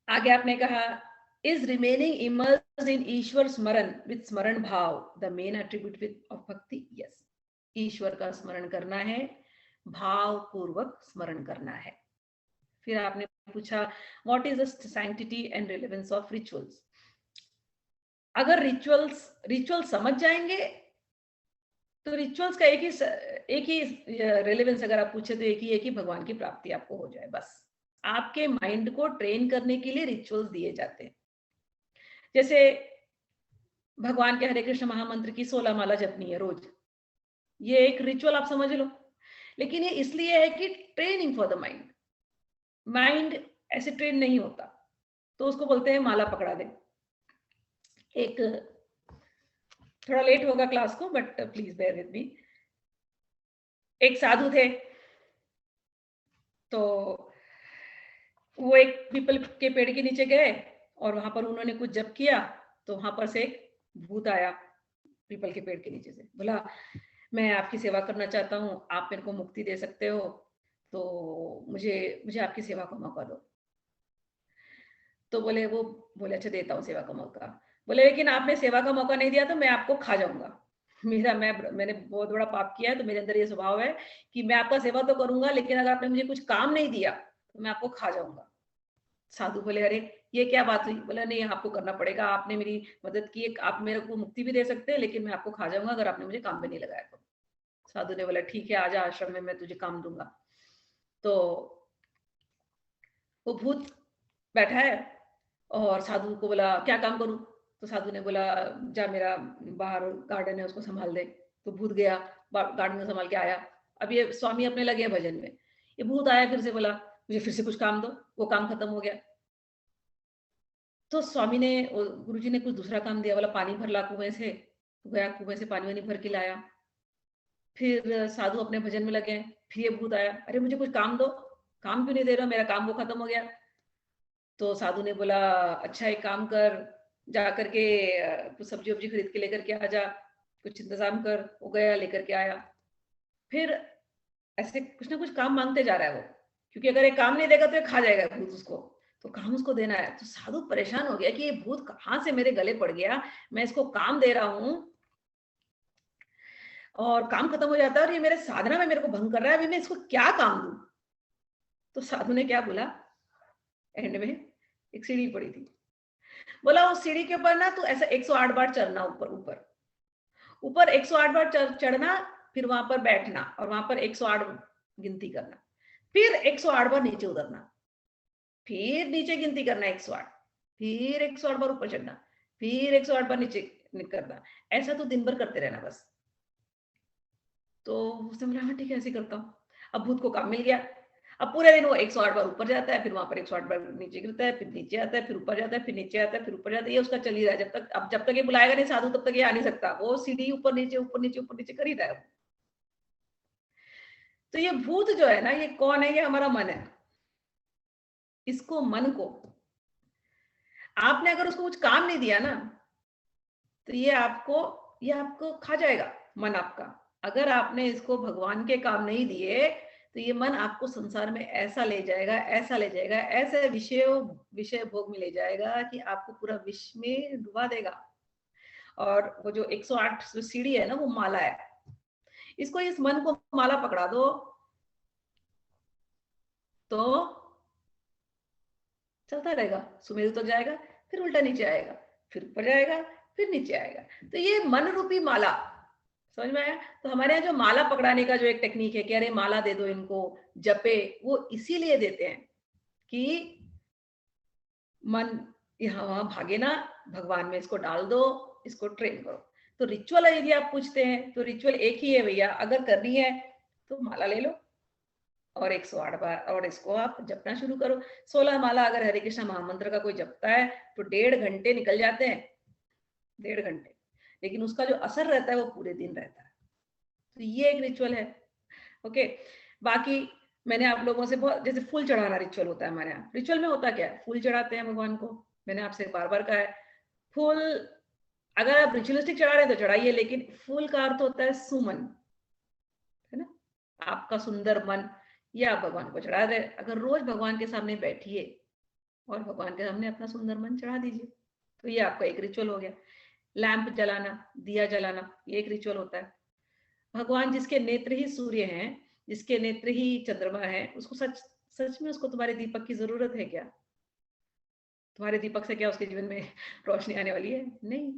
आगे आपने कहा, इज रिमेनिंग इमर्स्ड इन ईश्वर स्मरण विद स्मरण भाव the main attribute with of भक्ति? यस, ईश्वर का स्मरण करना है, भाव पूर्वक स्मरण करना है। फिर आपने पूछा what is the sanctity and relevance of rituals? अगर रिचुअल समझ जाएंगे तो रिचुअल्स का एक ही रेलेवेंस अगर आप पूछे तो एक ही है कि भगवान की प्राप्ति आपको हो जाए। बस आपके माइंड को ट्रेन करने के लिए रिचुअल्स दिए जाते हैं। जैसे भगवान के हरे कृष्ण महामंत्र की 16 माला जपनी है रोज, ये एक रिचुअल आप समझ लो। लेकिन ये इसलिए है कि training for the mind. Mind ऐसे ट्रेन नहीं होता, तो उसको बोलते हैं माला पकड़ा दे। एक थोड़ा लेट होगा क्लास को, but please bear with me. एक साधु थे, तो वो एक पीपल के पेड़ के नीचे गए और वहां पर उन्होंने कुछ जप किया, तो वहां पर से एक भूत आया पीपल के पेड़ के नीचे से, बोला मैं आपकी सेवा करना चाहता हूँ, आप मेरे को मुक्ति दे सकते हो, तो मुझे मुझे आपकी सेवा का मौका दो। तो वो बोले अच्छा देता हूँ सेवा का मौका। बोले लेकिन आपने सेवा का मौका नहीं दिया तो मैं आपको खा जाऊंगा। मैंने बहुत बड़ा पाप किया है, तो मेरे अंदर ये स्वभाव है कि मैं आपका सेवा तो करूंगा, लेकिन अगर आपने मुझे कुछ काम नहीं दिया तो मैं आपको खा जाऊंगा। साधु बोले अरे ये क्या बात हुई? बोला नहीं आपको करना पड़ेगा, आपने मेरी मदद की, आप मेरे को मुक्ति भी दे सकते हैं, लेकिन मैं आपको खा जाऊंगा अगर आपने मुझे काम में नहीं लगाया तो। साधु ने बोला ठीक है आजा आश्रम में, मैं तुझे काम दूंगा। तो वो भूत बैठा है और साधु को बोला क्या काम करूं? तो साधु ने बोला जा मेरा बाहर गार्डन है उसको संभाल दे। तो भूत गया, गार्डन में संभाल के आया। अब ये स्वामी अपने लगे हैं भजन में, ये भूत आया फिर से, बोला मुझे फिर से कुछ काम दो। वो काम खत्म हो गया, तो स्वामी ने गुरुजी ने कुछ दूसरा काम दिया, बोला पानी भर ला कुएं से। तो गया कुएं से पानी वानी भर के लाया। फिर साधु अपने भजन में लगे, फिर ये भूत आया, अरे मुझे कुछ काम दो। काम क्यों नहीं दे रहा? मेरा काम वो खत्म हो गया। तो साधु ने बोला अच्छा एक काम कर, जा करके कुछ सब्जी वब्जी खरीद के लेकर के आ जा, कुछ इंतजाम कर। वो गया लेकर के आया। फिर ऐसे कुछ ना कुछ काम मांगते जा रहा है वो, क्योंकि अगर ये काम नहीं देगा तो ये खा जाएगा भूत उसको, तो काम उसको देना है। तो साधु परेशान हो गया कि ये भूत कहाँ से मेरे गले पड़ गया, मैं इसको काम दे रहा हूँ और काम खत्म हो जाता है, और ये मेरे साधना में मेरे को भंग कर रहा है, अभी मैं इसको क्या काम दूं? तो साधु ने क्या बोला, एंड में एक सीढ़ी पड़ी थी, बोला उस सीढ़ी के ऊपर ना तू ऐसा 108 बार चढ़ना, ऊपर ऊपर ऊपर 108 बार चढ़ना, फिर वहां पर बैठना और वहां पर 108 गिनती करना, फिर 108 बार नीचे उतरना, फिर नीचे गिनती करना 108, फिर 108 बार ऊपर चढ़ना, फिर 108 बार नीचे करना। ऐसा तो दिन भर करते रहना बस। तो उसने बोला हाँ ठीक है ऐसे करता हूँ। अब भूत को काम मिल गया। अब पूरे दिन वो 108 बार ऊपर जाता है, फिर वहां पर 108 बार नीचे गिरता है, फिर नीचे आता है, फिर ऊपर जाता है, फिर नीचे आता है, फिर ऊपर जाता है। ये उसका चल ही रहा है जब तक, अब जब तक ये बुलाएगा नहीं साधु तब तक ये आ नहीं सकता। वो सीढ़ी ऊपर नीचे ऊपर नीचे ऊपर नीचे कर ही रहा है। तो ये भूत जो है ना, ये कौन है? ये हमारा मन है। इसको, मन को आपने अगर उसको कुछ काम नहीं दिया ना, तो ये आपको खा जाएगा मन आपका। अगर आपने इसको भगवान के काम नहीं दिए तो ये मन आपको संसार में ऐसा ले जाएगा, ऐसा ले जाएगा, ऐसे विषय भोग में ले जाएगा कि आपको पूरा विष में डुबा देगा। और वो जो 108 सीढ़ी है ना, वो माला है। इसको, इस मन को माला पकड़ा दो तो चलता रहेगा, सुमेरु तक जाएगा, फिर उल्टा नीचे आएगा, फिर ऊपर जाएगा, फिर नीचे आएगा। तो ये मन रूपी माला, समझ में आया? तो हमारे यहाँ जो माला पकड़ाने का जो एक टेक्निक है कि अरे माला दे दो इनको, जपे, वो इसीलिए देते हैं कि मन यहाँ वहां भागे ना, भगवान में इसको डाल दो, इसको ट्रेन करो। तो रिचुअल यदि आप पूछते हैं तो रिचुअल एक ही है भैया, अगर करनी है तो माला ले लो और 108 बार, और इसको आप जपना शुरू करो। 16 माला अगर हरे कृष्ण महामंत्र का कोई जपता है तो 1.5 घंटे निकल जाते हैं, 1.5 घंटे, लेकिन उसका जो असर रहता है वो पूरे दिन रहता है। तो ये एक रिचुअल है। ओके, बाकी मैंने आप लोगों से बहुत, जैसे फूल चढ़ाना रिचुअल होता है हमारे यहाँ। रिचुअल में होता क्या है, फूल चढ़ाते हैं भगवान को। मैंने आपसे बार बार कहा है, फूल अगर आप रिचुअलिस्टिक चढ़ा रहे हैं तो चढ़ाइए, लेकिन फूल का अर्थ होता है सुमन, है ना, आपका सुंदर मन, ये आप भगवान को चढ़ा रहे। अगर रोज भगवान के सामने बैठिए और भगवान के सामने अपना सुंदर मन चढ़ा दीजिए, तो ये आपका एक रिचुअल हो गया। लैंप जलाना, दिया जलाना, ये एक रिचुअल होता है। भगवान जिसके नेत्र ही सूर्य हैं, जिसके नेत्र ही चंद्रमा है, उसको सच सच में उसको तुम्हारे दीपक की जरूरत है क्या? तुम्हारे दीपक से क्या उसके जीवन में रोशनी आने वाली है? नहीं।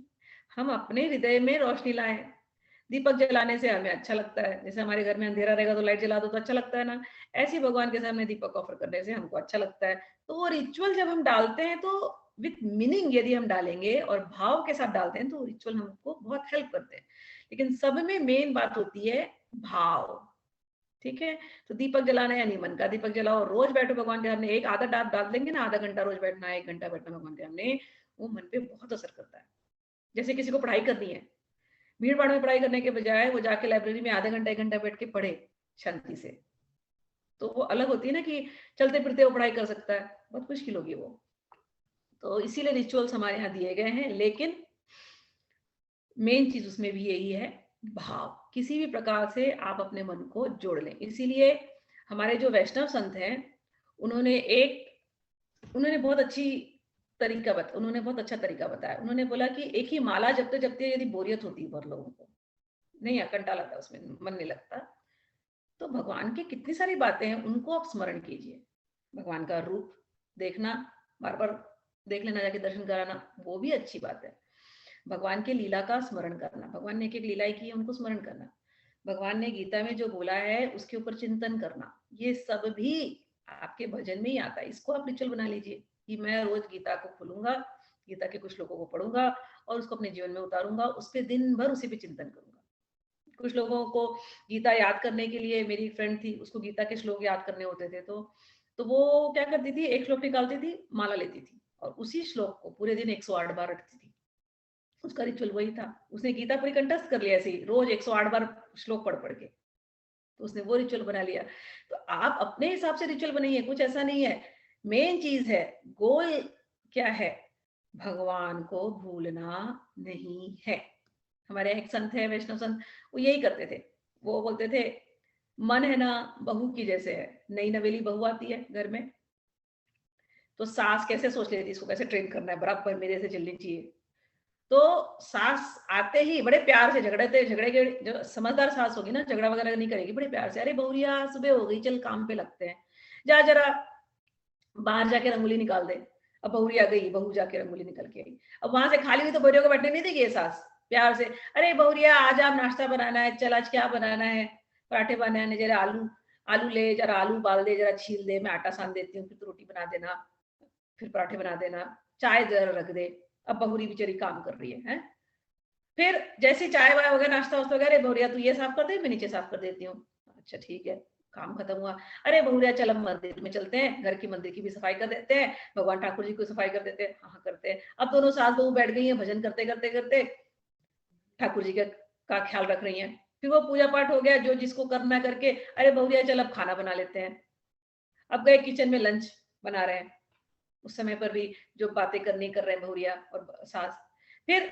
हम अपने हृदय में रोशनी लाएं। दीपक जलाने से हमें अच्छा लगता है, जैसे हमारे घर में अंधेरा रहेगा तो लाइट जला दो तो अच्छा लगता है ना, ऐसे भगवान के सामने दीपक ऑफर करने से हमको अच्छा लगता है। तो वो रिचुअल जब हम डालते हैं तो विथ मीनिंग यदि हम डालेंगे और भाव के साथ डालते हैं तो रिचुअल हमको बहुत हेल्प करते हैं। लेकिन सब में मेन बात होती है भाव। ठीक है, तो दीपक जलाना यानी मन का दीपक जलाओ, रोज बैठो भगवान के सामने। एक आदत डाल डाल देंगे ना, आधा घंटा रोज बैठना, 1 घंटा बैठना भगवान के सामने, वो मन पे बहुत असर करता है। जैसे किसी को पढ़ाई करनी है, भीड़ भाड़ में पढ़ाई करने के बजाय वो जाके लाइब्रेरी में आधा घंटा 1 घंटा बैठ के पढ़े, शांति से। तो वो अलग होती है ना कि चलते फिरते वो पढ़ाई कर सकता है, बहुत मुश्किल होगी वो। तो इसीलिए रिचुअल्स हमारे यहाँ दिए गए हैं, लेकिन मेन चीज उसमें भी यही है, भाव। किसी भी प्रकार से आप अपने मन को जोड़ लें। इसीलिए हमारे जो वैष्णव संत हैं, उन्होंने बहुत अच्छा तरीका बताया। उन्होंने बोला कि एक ही माला जपते जपते यदि बोरियत होती है बहुत लोगों को, नहीं कंटाल आता, उसमें मन नहीं लगता, तो भगवान की कितनी सारी बातें हैं, उनको आप स्मरण कीजिए। भगवान का रूप देखना, बार बार देख लेना, जाके दर्शन कराना, वो भी अच्छी बात है। भगवान के लीला का स्मरण करना, भगवान ने एक एक लीलाएं की है, उनको स्मरण करना, भगवान ने गीता में जो बोला है उसके ऊपर चिंतन करना, ये सब भी आपके भजन में ही आता है। इसको आप रिचुअल बना लीजिए कि मैं रोज गीता को खोलूंगा, गीता के कुछ श्लोकों को पढ़ूंगा और उसको अपने जीवन में उतारूंगा, उस पर दिन भर उसी पे चिंतन करूंगा। कुछ लोगों को गीता याद करने के लिए, मेरी फ्रेंड थी, उसको गीता के श्लोक याद करने होते थे, तो वो क्या करती थी, एक श्लोक निकालती थी, माला लेती थी और उसी श्लोक को पूरे दिन 108 बार रटती थी। उसका रिचुअल वही था। उसने गीता पूरी कंठस्थ कर लिया, ऐसे ही रोज 108 बार श्लोक पढ़ पढ़ के, तो उसने वो रिचुअल बना लिया। तो आप अपने हिसाब से रिचुअल बनाइए, कुछ ऐसा नहीं है। मेन चीज है, गोल क्या है, भगवान को भूलना नहीं है। हमारे एक संत है, वैष्णव संत, वो यही करते थे। वो बोलते थे, मन है ना बहू की जैसे है, नई नवेली बहू आती है घर में, तो सास कैसे सोच लेती है इसको कैसे ट्रेन करना है, बराबर मेरे से चलनी चाहिए। तो सास आते ही बड़े प्यार से, झगड़े के, जो समझदार सास होगी ना, झगड़ा वगैरह नहीं करेगी, बड़े प्यार से, अरे बहुरिया सुबह हो गई, चल काम पे लगते हैं, जा जरा बाहर जाके रंगोली निकाल दे। अब बहुरिया गई, बहू जाके रंगोली निकल के आई। अब वहां से खाली हुई तो बहुरिया को बैठने नहीं देगी सास, प्यार से, अरे बहुरिया आज आप नाश्ता बनाना है, चल आज क्या बनाना है, पराठे बनाने, जरा आलू आलू ले, जरा आलू उबाल दे, जरा छील दे, मैं आटा सान देती हूँ, फिर तो रोटी बना देना, फिर पराठे बना देना, चाय जरा रख दे। अब बहुरी बेचारी काम कर रही है। फिर जैसे चाय वाय हो गया, नाश्ता वास्ता वगैरह, बहुरिया तू ये साफ कर दे, मैं नीचे साफ कर देती हूँ। अच्छा ठीक है, काम खत्म हुआ। अरे बहुरिया चल अब मंदिर में चलते हैं, घर की मंदिर की भी सफाई कर देते हैं, भगवान ठाकुर जी को सफाई कर देते हैं। हाँ करते हैं। अब दोनों सास बहू बैठ गई हैं, भजन करते करते करते ठाकुर जी का ख्याल रख रही हैं। फिर वो पूजा पाठ हो गया, जो जिसको करना करके, अरे बहुरिया चल अब खाना बना लेते हैं। अब गए किचन में, लंच बना रहे हैं। उस समय पर भी जो बातें करनी कर रहे हैं बहुरिया और सास। फिर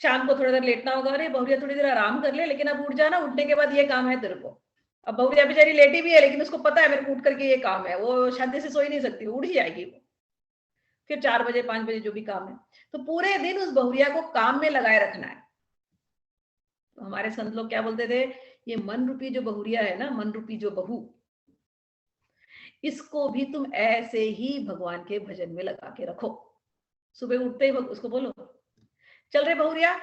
शाम को थोड़ी देर लेटना होगा, अरे बहुरिया थोड़ी देर आराम कर ले, लेकिन अब उठ जाना, उठने के बाद ये काम है तेरे को। अब बहुरिया बेचारी लेटी भी है, लेकिन उसको पता है मेरे को उठ करके ये काम है, वो शांति से सो ही नहीं सकती, उठ ही जाएगी वो। फिर 4 बजे 5 बजे जो भी काम है, तो पूरे दिन उस बहुरिया को काम में लगाए रखना है। तो हमारे संत लोग क्या बोलते थे, ये मन रूपी जो बहुरिया है ना, मन रूपी जो बहू, इसको भी तुम ऐसे ही भगवान के भजन में लगा के रखो। सुबह उठते ही उसको बोलो, चल रे बहुरिया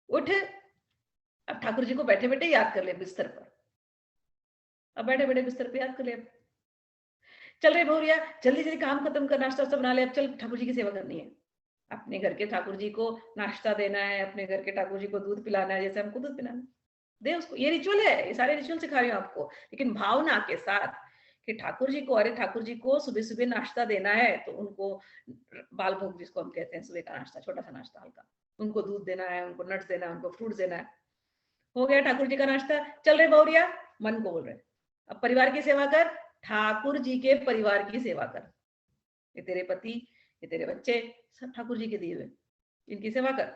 उठ, अब ठाकुर जी को बैठे बैठे याद कर ले बिस्तर पर। अब बैठे बैठे बिस्तर पे याद कर ले, चल रे बहुरिया जल्दी जल्दी काम खत्म कर, नाश्ता बना ले, अब चल ठाकुर जी की सेवा करनी है। अपने घर के ठाकुर जी को नाश्ता देना है, अपने घर के ठाकुर जी को दूध पिलाना है, जैसे हमको दूध पिलाना दे उसको। ये रिचुअल है, ये सारे रिचुअल सिखा रही हूँ आपको, लेकिन भावना के साथ कि ठाकुर जी को, अरे ठाकुर जी को सुबह सुबह नाश्ता देना है, तो उनको बाल भोग जिसको हम कहते हैं, सुबह का नाश्ता, छोटा सा नाश्ता हल्का, उनको दूध देना है, उनको नट्स देना है, उनको फ्रूट्स देना है। हो गया ठाकुर जी का नाश्ता, चल रहे बहुरिया, मन को बोल रहे अब परिवार की सेवा कर, ठाकुर जी के परिवार की सेवा कर, ये तेरे पति, ये तेरे बच्चे, सब ठाकुर जी के दिए हुए, इनकी सेवा कर।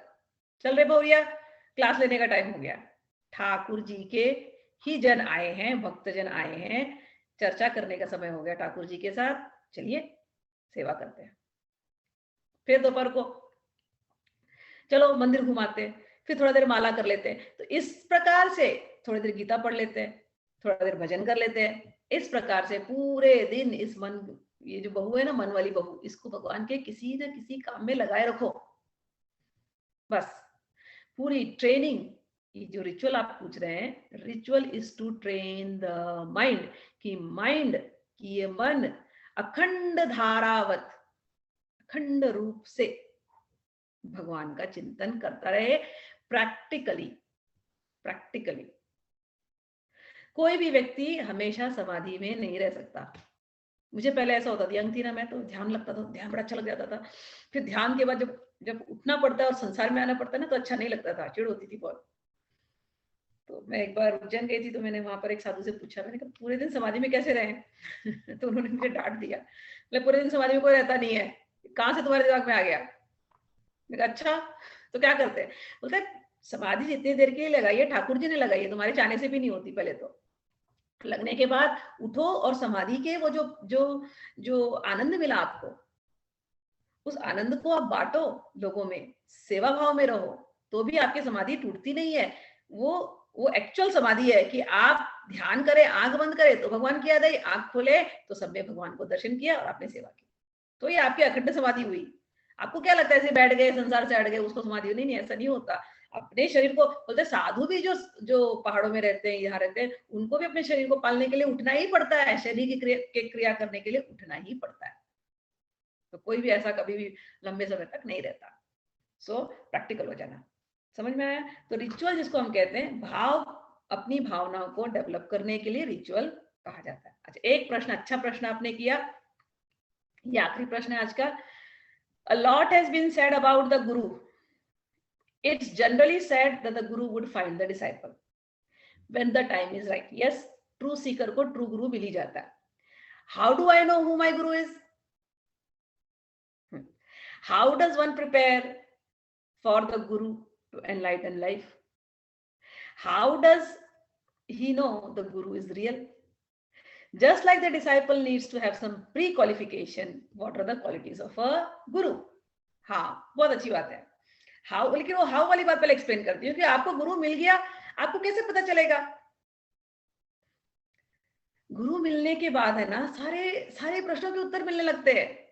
चल रहे बहुरिया, क्लास लेने का टाइम हो गया, ठाकुर जी के ही जन आए हैं, भक्त जन आए हैं, चर्चा करने का समय हो गया ठाकुर जी के साथ, चलिए सेवा करते हैं। फिर दोपहर को चलो मंदिर घुमाते हैं, फिर थोड़ा देर माला कर लेते हैं। तो इस प्रकार से थोड़ी देर गीता पढ़ लेते हैं, थोड़ा देर भजन कर लेते हैं। इस प्रकार से पूरे दिन इस मन, ये जो बहू है ना, मन वाली बहू, इसको भगवान के किसी न किसी काम में लगाए रखो। बस पूरी ट्रेनिंग, ये जो रिचुअल आप पूछ रहे हैं, ritual is to train the mind, कि माइंड, कि ये मन अखंड धारावत, अखंड रूप से भगवान का चिंतन करता रहे। प्रैक्टिकली कोई भी व्यक्ति हमेशा समाधि में नहीं रह सकता। मुझे पहले ऐसा होता था, यंग थी ना मैं, तो ध्यान लगता था, ध्यान बड़ा अच्छा लग जाता था। फिर ध्यान के बाद जब उठना पड़ता है और संसार में आना पड़ता है ना, तो अच्छा नहीं लगता था, चिढ़ होती थी बहुत। तो मैं एक बार उज्जैन गई थी, तो मैंने वहां पर एक साधु से पूछा, मैंने कहा पूरे दिन समाधि में कैसे रहे? तो उन्होंने मुझे डांट दिया, बोले पूरे दिन समाधि में कोई रहता नहीं है, कहाँ से तुम्हारे दिमाग में आ गया? मैंने कहा अच्छा, तो क्या करते हैं? बोलते समाधि जितनी देर के लिए लगाई है ठाकुर जी ने लगाई है, तुम्हारे चाहने से भी नहीं होती। पहले तो लगने के बाद उठो और समाधि के वो जो जो जो आनंद मिला आपको, उस आनंद को आप बांटो लोगों में, सेवा भाव में रहो, तो भी आपकी समाधि टूटती नहीं है। वो एक्चुअल समाधि है कि आप ध्यान करें, आंख बंद करें तो भगवान की याद आई, आंख खोले तो सबने भगवान को दर्शन किया और आपने सेवा की, तो ये आपकी अखंड समाधि हुई। आपको क्या लगता है ऐसे बैठ गए संसार से हट गए उसको समाधि? नहीं, नहीं, ऐसा नहीं होता। अपने शरीर को बोलते साधु भी जो जो पहाड़ों में रहते हैं, यहाँ रहते हैं, उनको भी अपने शरीर को पालने के लिए उठना ही पड़ता है, शरीर की क्रिया करने के लिए उठना ही पड़ता है। तो कोई भी ऐसा कभी भी लंबे समय तक नहीं रहता। सो प्रैक्टिकल हो जाना, समझ में आया? तो रिचुअल जिसको हम कहते हैं, भाव, अपनी भावनाओं को डेवलप करने के लिए रिचुअल कहा जाता है। अच्छा, एक प्रश्न, अच्छा प्रश्न आपने किया, ये आखिरी प्रश्न है आज का। A lot has been said about the guru. It's generally said that the guru would find the disciple when the time is right. Yes, true seeker को true guru मिल ही जाता है। How do I know who my guru is? How does one prepare for the guru to enlighten life? How does he know the guru is real? Just like the disciple needs to have some pre-qualification, what are the qualities of a guru? हाँ, बहुत अच्छी बात है। How, लेकिन वो how वाली बात पहले एक्सप्लेन करती हूँ कि आपको गुरु मिल गया, आपको कैसे पता चलेगा? गुरु मिलने के बाद है ना, सारे सारे प्रश्नों के उत्तर मिलने लगते हैं।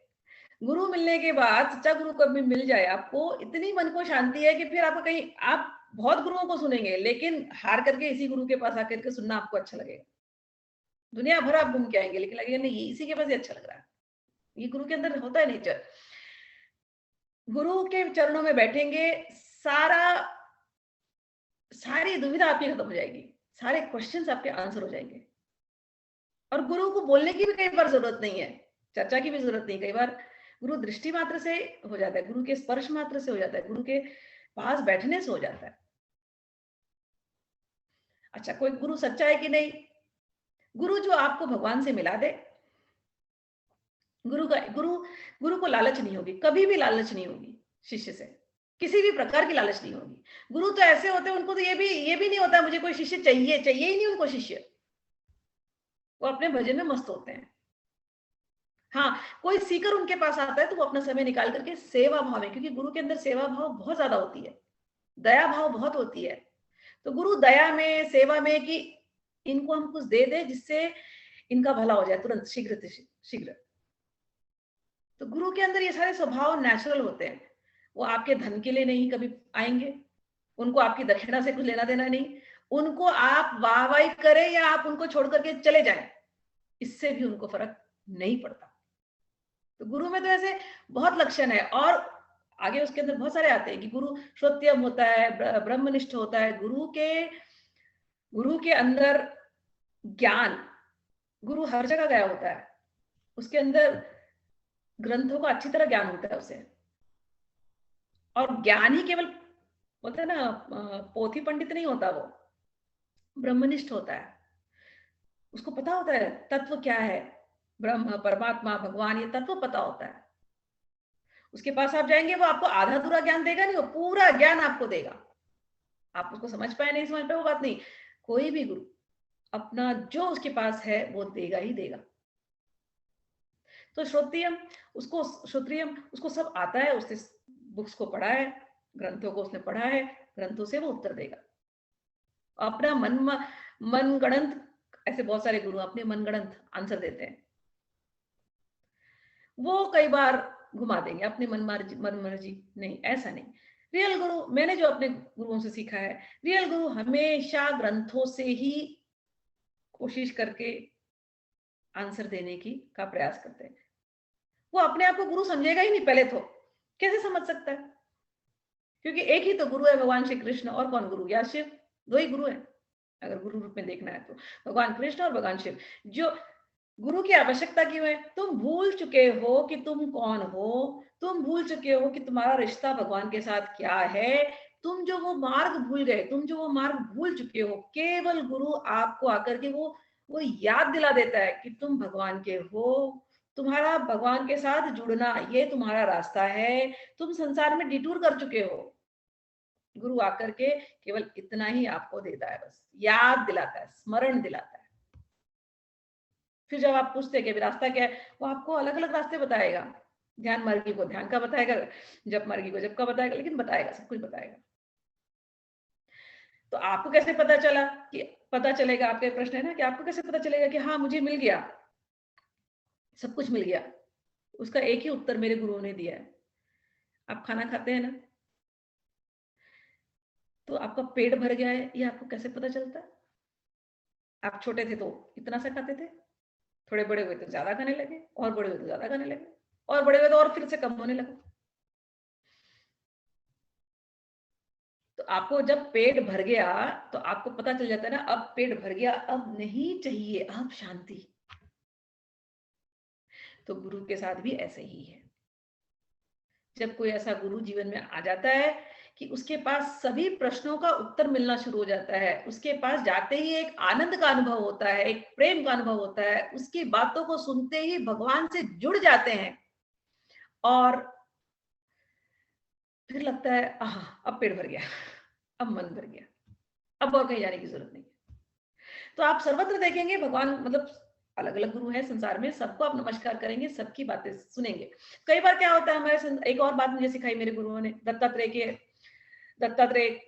गुरु मिलने के बाद, सच्चा गुरु कभी मिल जाए आपको, इतनी मन को शांति है कि फिर आपको कहीं, आप बहुत गुरुओं को सुनेंगे लेकिन हार करके इसी गुरु के पास आकर के सुनना आपको अच्छा लगेगा। दुनिया भर आप घूम के आएंगे लेकिन लगेगा नहीं, इसी के पास ये अच्छा लग रहा है। ये गुरु के अंदर होता है नेचर। गुरु के चरणों में बैठेंगे, सारी दुविधा आपकी खत्म हो जाएगी, सारे क्वेश्चंस आपके आंसर हो जाएंगे। और गुरु को बोलने की भी कई बार जरूरत नहीं है, चर्चा की भी जरूरत नहीं। कई बार गुरु दृष्टि मात्र से हो जाता है, गुरु के स्पर्श मात्र से हो जाता है, गुरु के पास बैठने से हो जाता है। अच्छा, कोई गुरु सच्चा है कि नहीं? गुरु जो आपको भगवान से मिला दे, गुरु को लालच नहीं होगी, कभी भी लालच नहीं होगी शिष्य से, किसी भी प्रकार की लालच नहीं होगी। गुरु तो ऐसे होते हैं, उनको तो ये भी नहीं होता मुझे कोई शिष्य चाहिए ही नहीं उनको शिष्य, वो अपने भजन में मस्त होते हैं। हाँ, कोई सीकर उनके पास आता है तो वो अपना समय निकाल करके सेवा भाव में, क्योंकि गुरु के अंदर सेवा भाव बहुत ज्यादा होती है, दया भाव बहुत होती है। तो गुरु दया में, सेवा में कि इनको हम कुछ दे दे जिससे इनका भला हो जाए तुरंत, शीघ्र। तो गुरु के अंदर ये सारे स्वभाव नेचुरल होते हैं। वो आपके धन के लिए नहीं कभी आएंगे, उनको आपकी दक्षिणा से कुछ लेना देना नहीं, उनको आप वाहवाही करें या आप उनको छोड़ करके चले जाएं, इससे भी उनको फर्क नहीं पड़ता। तो गुरु में तो ऐसे बहुत लक्षण है, और आगे उसके अंदर बहुत सारे आते हैं कि गुरु श्रोत्यम होता है, ब्रह्मनिष्ठ होता है। गुरु के अंदर ज्ञान, गुरु हर जगह गया होता है, उसके अंदर ग्रंथों का अच्छी तरह ज्ञान होता है उसे। और ज्ञान ही केवल बोलते हैं ना, पोथी पंडित नहीं होता, वो ब्रह्मनिष्ठ होता है, उसको पता होता है तत्व क्या है, ब्रह्म, परमात्मा, भगवान, ये तत्व पता होता है। उसके पास आप जाएंगे, वो आपको आधा अधूरा ज्ञान देगा नहीं, वो पूरा ज्ञान आपको देगा। आप उसको समझ पाए नहीं समझ पाए वो बात नहीं, कोई भी गुरु अपना जो उसके पास है वो देगा ही देगा। तो श्रोत्रियम उसको सब आता है, उसने बुक्स को पढ़ा है, ग्रंथों को उसने पढ़ा है, ग्रंथों से वो उत्तर देगा। अपना मनगढ़ंत, ऐसे बहुत सारे गुरु अपने मनगढ़ंत आंसर देते हैं, वो कई बार घुमा देंगे अपने मन मर्जी नहीं, ऐसा नहीं। रियल गुरु, मैंने जो अपने गुरुओं से सीखा है, रियल गुरु हमेशा ग्रंथों से ही कोशिश करके आंसर देने की का प्रयास करते हैं। वो अपने आप को गुरु समझेगा ही नहीं पहले तो, कैसे समझ सकता है? क्योंकि एक ही तो गुरु है, भगवान श्री कृष्ण, और कौन गुरु? या शिव, दो ही गुरु है अगर गुरु रूप में देखना है तो, भगवान कृष्ण और भगवान शिव। जो गुरु की आवश्यकता क्यों है? तुम भूल चुके हो कि तुम कौन हो, तुम भूल चुके हो कि तुम्हारा रिश्ता भगवान के साथ क्या है, तुम जो वो मार्ग भूल गए, तुम जो वो मार्ग भूल चुके हो, केवल गुरु आपको आकर के वो याद दिला देता है कि तुम भगवान के हो, तुम्हारा भगवान के साथ जुड़ना ये तुम्हारा रास्ता है, तुम संसार में डिटूर कर चुके हो। गुरु आकर के केवल इतना ही आपको देता है, बस याद दिलाता है, स्मरण दिलाता है। फिर जब आप पूछते हैं कि रास्ता क्या है, वो आपको अलग अलग रास्ते बताएगा। ध्यान मार्गी को ध्यान का बताएगा, जप मार्गी को जप का बताएगा, लेकिन बताएगा, सब कुछ बताएगा। तो आपको कैसे पता चला कि पता चलेगा, आपका प्रश्न है ना कि आपको कैसे पता चलेगा कि हाँ मुझे मिल गया, सब कुछ मिल गया? उसका एक ही उत्तर मेरे गुरुओं ने दिया है। आप खाना खाते हैं ना, तो आपका पेट भर गया है, ये आपको कैसे पता चलता है? आप छोटे थे तो इतना सा खाते थे, थोड़े बड़े हुए तो ज्यादा खाने लगे, और बड़े हुए तो ज्यादा खाने लगे, और बड़े हुए तो और फिर से कम होने लगा। तो आपको जब पेट भर गया तो आपको पता चल जाता है ना, अब पेट भर गया, अब नहीं चाहिए, अब शांति। तो गुरु के साथ भी ऐसे ही है। जब कोई ऐसा गुरु जीवन में आ जाता है कि उसके पास सभी प्रश्नों का उत्तर मिलना शुरू हो जाता है, उसके पास जाते ही एक आनंद का अनुभव होता है, एक प्रेम का अनुभव होता है, उसकी बातों को सुनते ही भगवान से जुड़ जाते हैं, और फिर लगता है आह अब पेट भर गया, अब मन भर गया, अब और कहीं जाने की जरूरत नहीं। तो आप सर्वत्र देखेंगे भगवान, मतलब अलग अलग गुरु हैं संसार में, सबको आप नमस्कार करेंगे, सबकी बातें सुनेंगे। कई बार क्या होता है हमारे, एक और बात मुझे सिखाई मेरे गुरुओं ने, दत्तात्रेय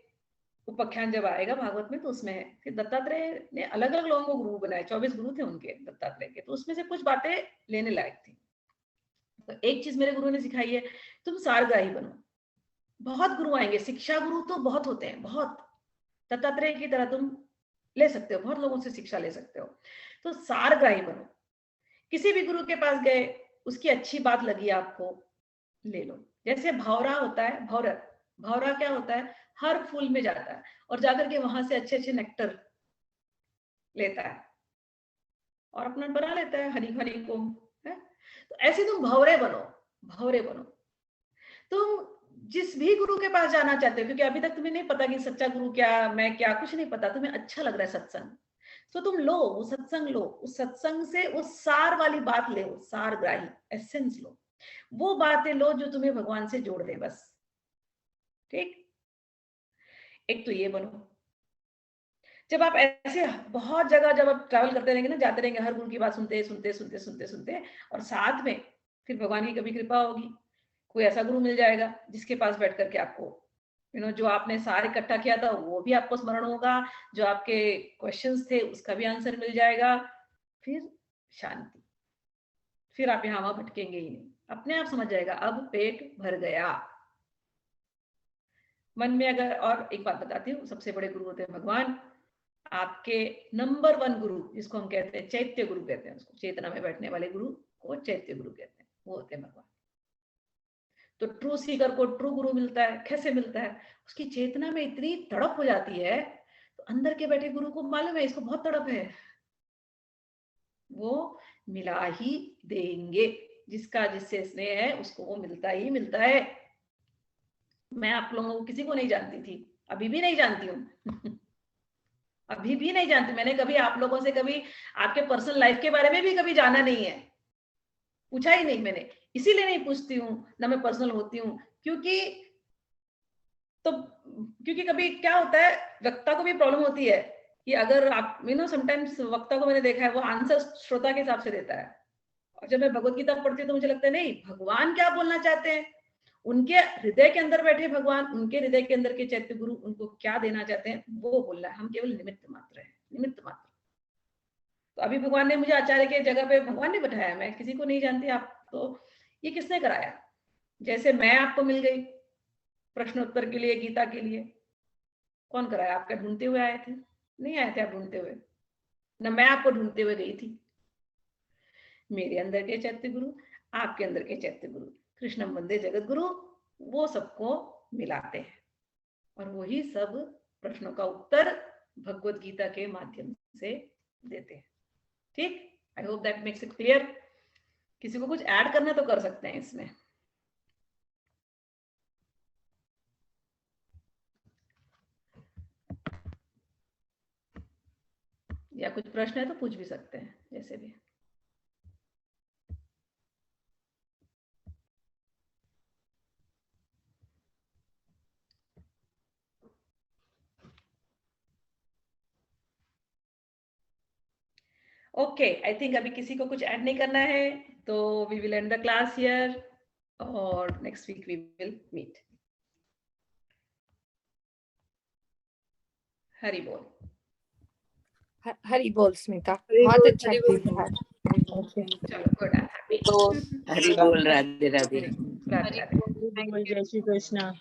उपाख्यान जब आएगा भागवत में तो उसमें है कि दत्तात्रेय ने अलग अलग लोगों को गुरु बनाए, 24 गुरु थे उनके दत्तात्रेय के, तो उसमें से कुछ बातें लेने लायक थी। तो एक चीज मेरे गुरु ने सिखाई है, तुम सारग्राही बनो। बहुत गुरु आएंगे, शिक्षा गुरु तो बहुत होते हैं, बहुत, दत्तात्रेय की तरह तुम ले सकते हो, बहुत लोगों से शिक्षा ले सकते हो, तो सारग्राही बनो। किसी भी गुरु के पास गए, उसकी अच्छी बात लगी आपको, ले लो। जैसे भौरा होता है, भौरा क्या होता है, हर फूल में जाता है और जाकर के वहां से अच्छे अच्छे नेक्टर लेता है और अपना बना लेता है, हनी हनी को है। तो ऐसे तुम भौरे बनो, भौरे बनो। तुम जिस भी गुरु के पास जाना चाहते हो, क्योंकि अभी तक तुम्हें नहीं पता कि सच्चा गुरु क्या, मैं क्या, कुछ नहीं पता, तुम्हें अच्छा लग रहा है सत्संग, तो तुम लो वो सत्संग, लो उस सत्संग से वो सार वाली बात ले, सार ग्राही एसेंस लो, वो बातें लो जो तुम्हें भगवान से जोड़ दे बस। ठीक, एक तो ये बनो। जब आप ऐसे बहुत जगह जब आप ट्रैवल करते रहेंगे ना, जाते रहेंगे, हर गुरु की बात सुनते सुनते सुनते सुनते सुनते, और साथ में फिर भगवान की कभी कृपा होगी, कोई ऐसा गुरु मिल जाएगा जिसके पास बैठ करके आपको जो आपने सार इकट्ठा किया था वो भी आपको स्मरण होगा, जो आपके क्वेश्चंस थे उसका भी आंसर मिल जाएगा, फिर शांति, फिर आप यहाँ वहां भटकेंगे ही नहीं, अपने आप समझ जाएगा अब पेट भर गया मन में। अगर और एक बात बताती हूँ, सबसे बड़े गुरु होते हैं भगवान। आपके नंबर 1 गुरु जिसको हम कहते हैं चैत्य गुरु कहते हैं, उसको चेतना में बैठने वाले गुरु को चैत्य गुरु कहते हैं, वो होते हैं भगवान। तो ट्रू सीकर को ट्रू गुरु मिलता है, कैसे मिलता है, उसकी चेतना में इतनी तड़प हो जाती है, तो अंदर के बैठे गुरु को मालूम है इसको बहुत तड़प है, वो मिला ही देंगे, जिसका जिससे स्नेह है उसको वो मिलता ही मिलता है। मैं आप लोगों को किसी को नहीं जानती थी, अभी भी नहीं जानती हूँ अभी भी नहीं जानती, मैंने कभी आप लोगों से कभी आपके पर्सनल लाइफ के बारे में भी कभी जाना नहीं है, पूछा ही नहीं मैंने, इसीलिए नहीं पूछती हूँ ना मैं पर्सनल होती हूँ, क्योंकि कभी क्या होता है, वक्ता को भी प्रॉब्लम होती है कि अगर आप समटाइम्स वक्ता को मैंने देखा है वो आंसर श्रोता के हिसाब से देता है, और जब मैं भगवत गीता पढ़ती हूँ तो मुझे लगता है नहीं, भगवान क्या बोलना चाहते हैं, उनके हृदय के अंदर बैठे भगवान, उनके हृदय के अंदर के चैत्य गुरु उनको क्या देना चाहते हैं वो बोलना है, हम केवल निमित्त मात्र है, निमित्त मात्र। तो अभी भगवान ने मुझे आचार्य के जगह पे भगवान ने बैठाया, मैं किसी को नहीं जानती, आप तो ये किसने कराया, जैसे मैं आपको मिल गई प्रश्नोत्तर के लिए, गीता के लिए, कौन कराया, आपका ढूंढते हुए आए थे, नहीं आए थे आप ढूंढते हुए, न मैं आपको ढूंढते हुए गई थी, मेरे अंदर के चैत्य गुरु, आपके अंदर के चैत्य गुरु, कृष्णम वंदे जगत गुरु, वो सबको मिलाते हैं और वही सब प्रश्नों का उत्तर भगवत गीता के माध्यम से देते हैं। ठीक, I hope that makes it clear. किसी को कुछ ऐड करना तो कर सकते हैं इसमें। या कुछ प्रश्न है तो पूछ भी सकते हैं, जैसे भी। ओके, आई थिंक अभी किसी को कुछ ऐड नहीं करना है, तो we will end the class here और next week we will meet. Hari बोल। हरी बोल स्मिता, हरी बहुत बोल, अच्छा हरी बोल। किया है। चलो, good, I am happy. Hari बोल, राधे राधे। राधे राधे। जय श्री कृष्णा।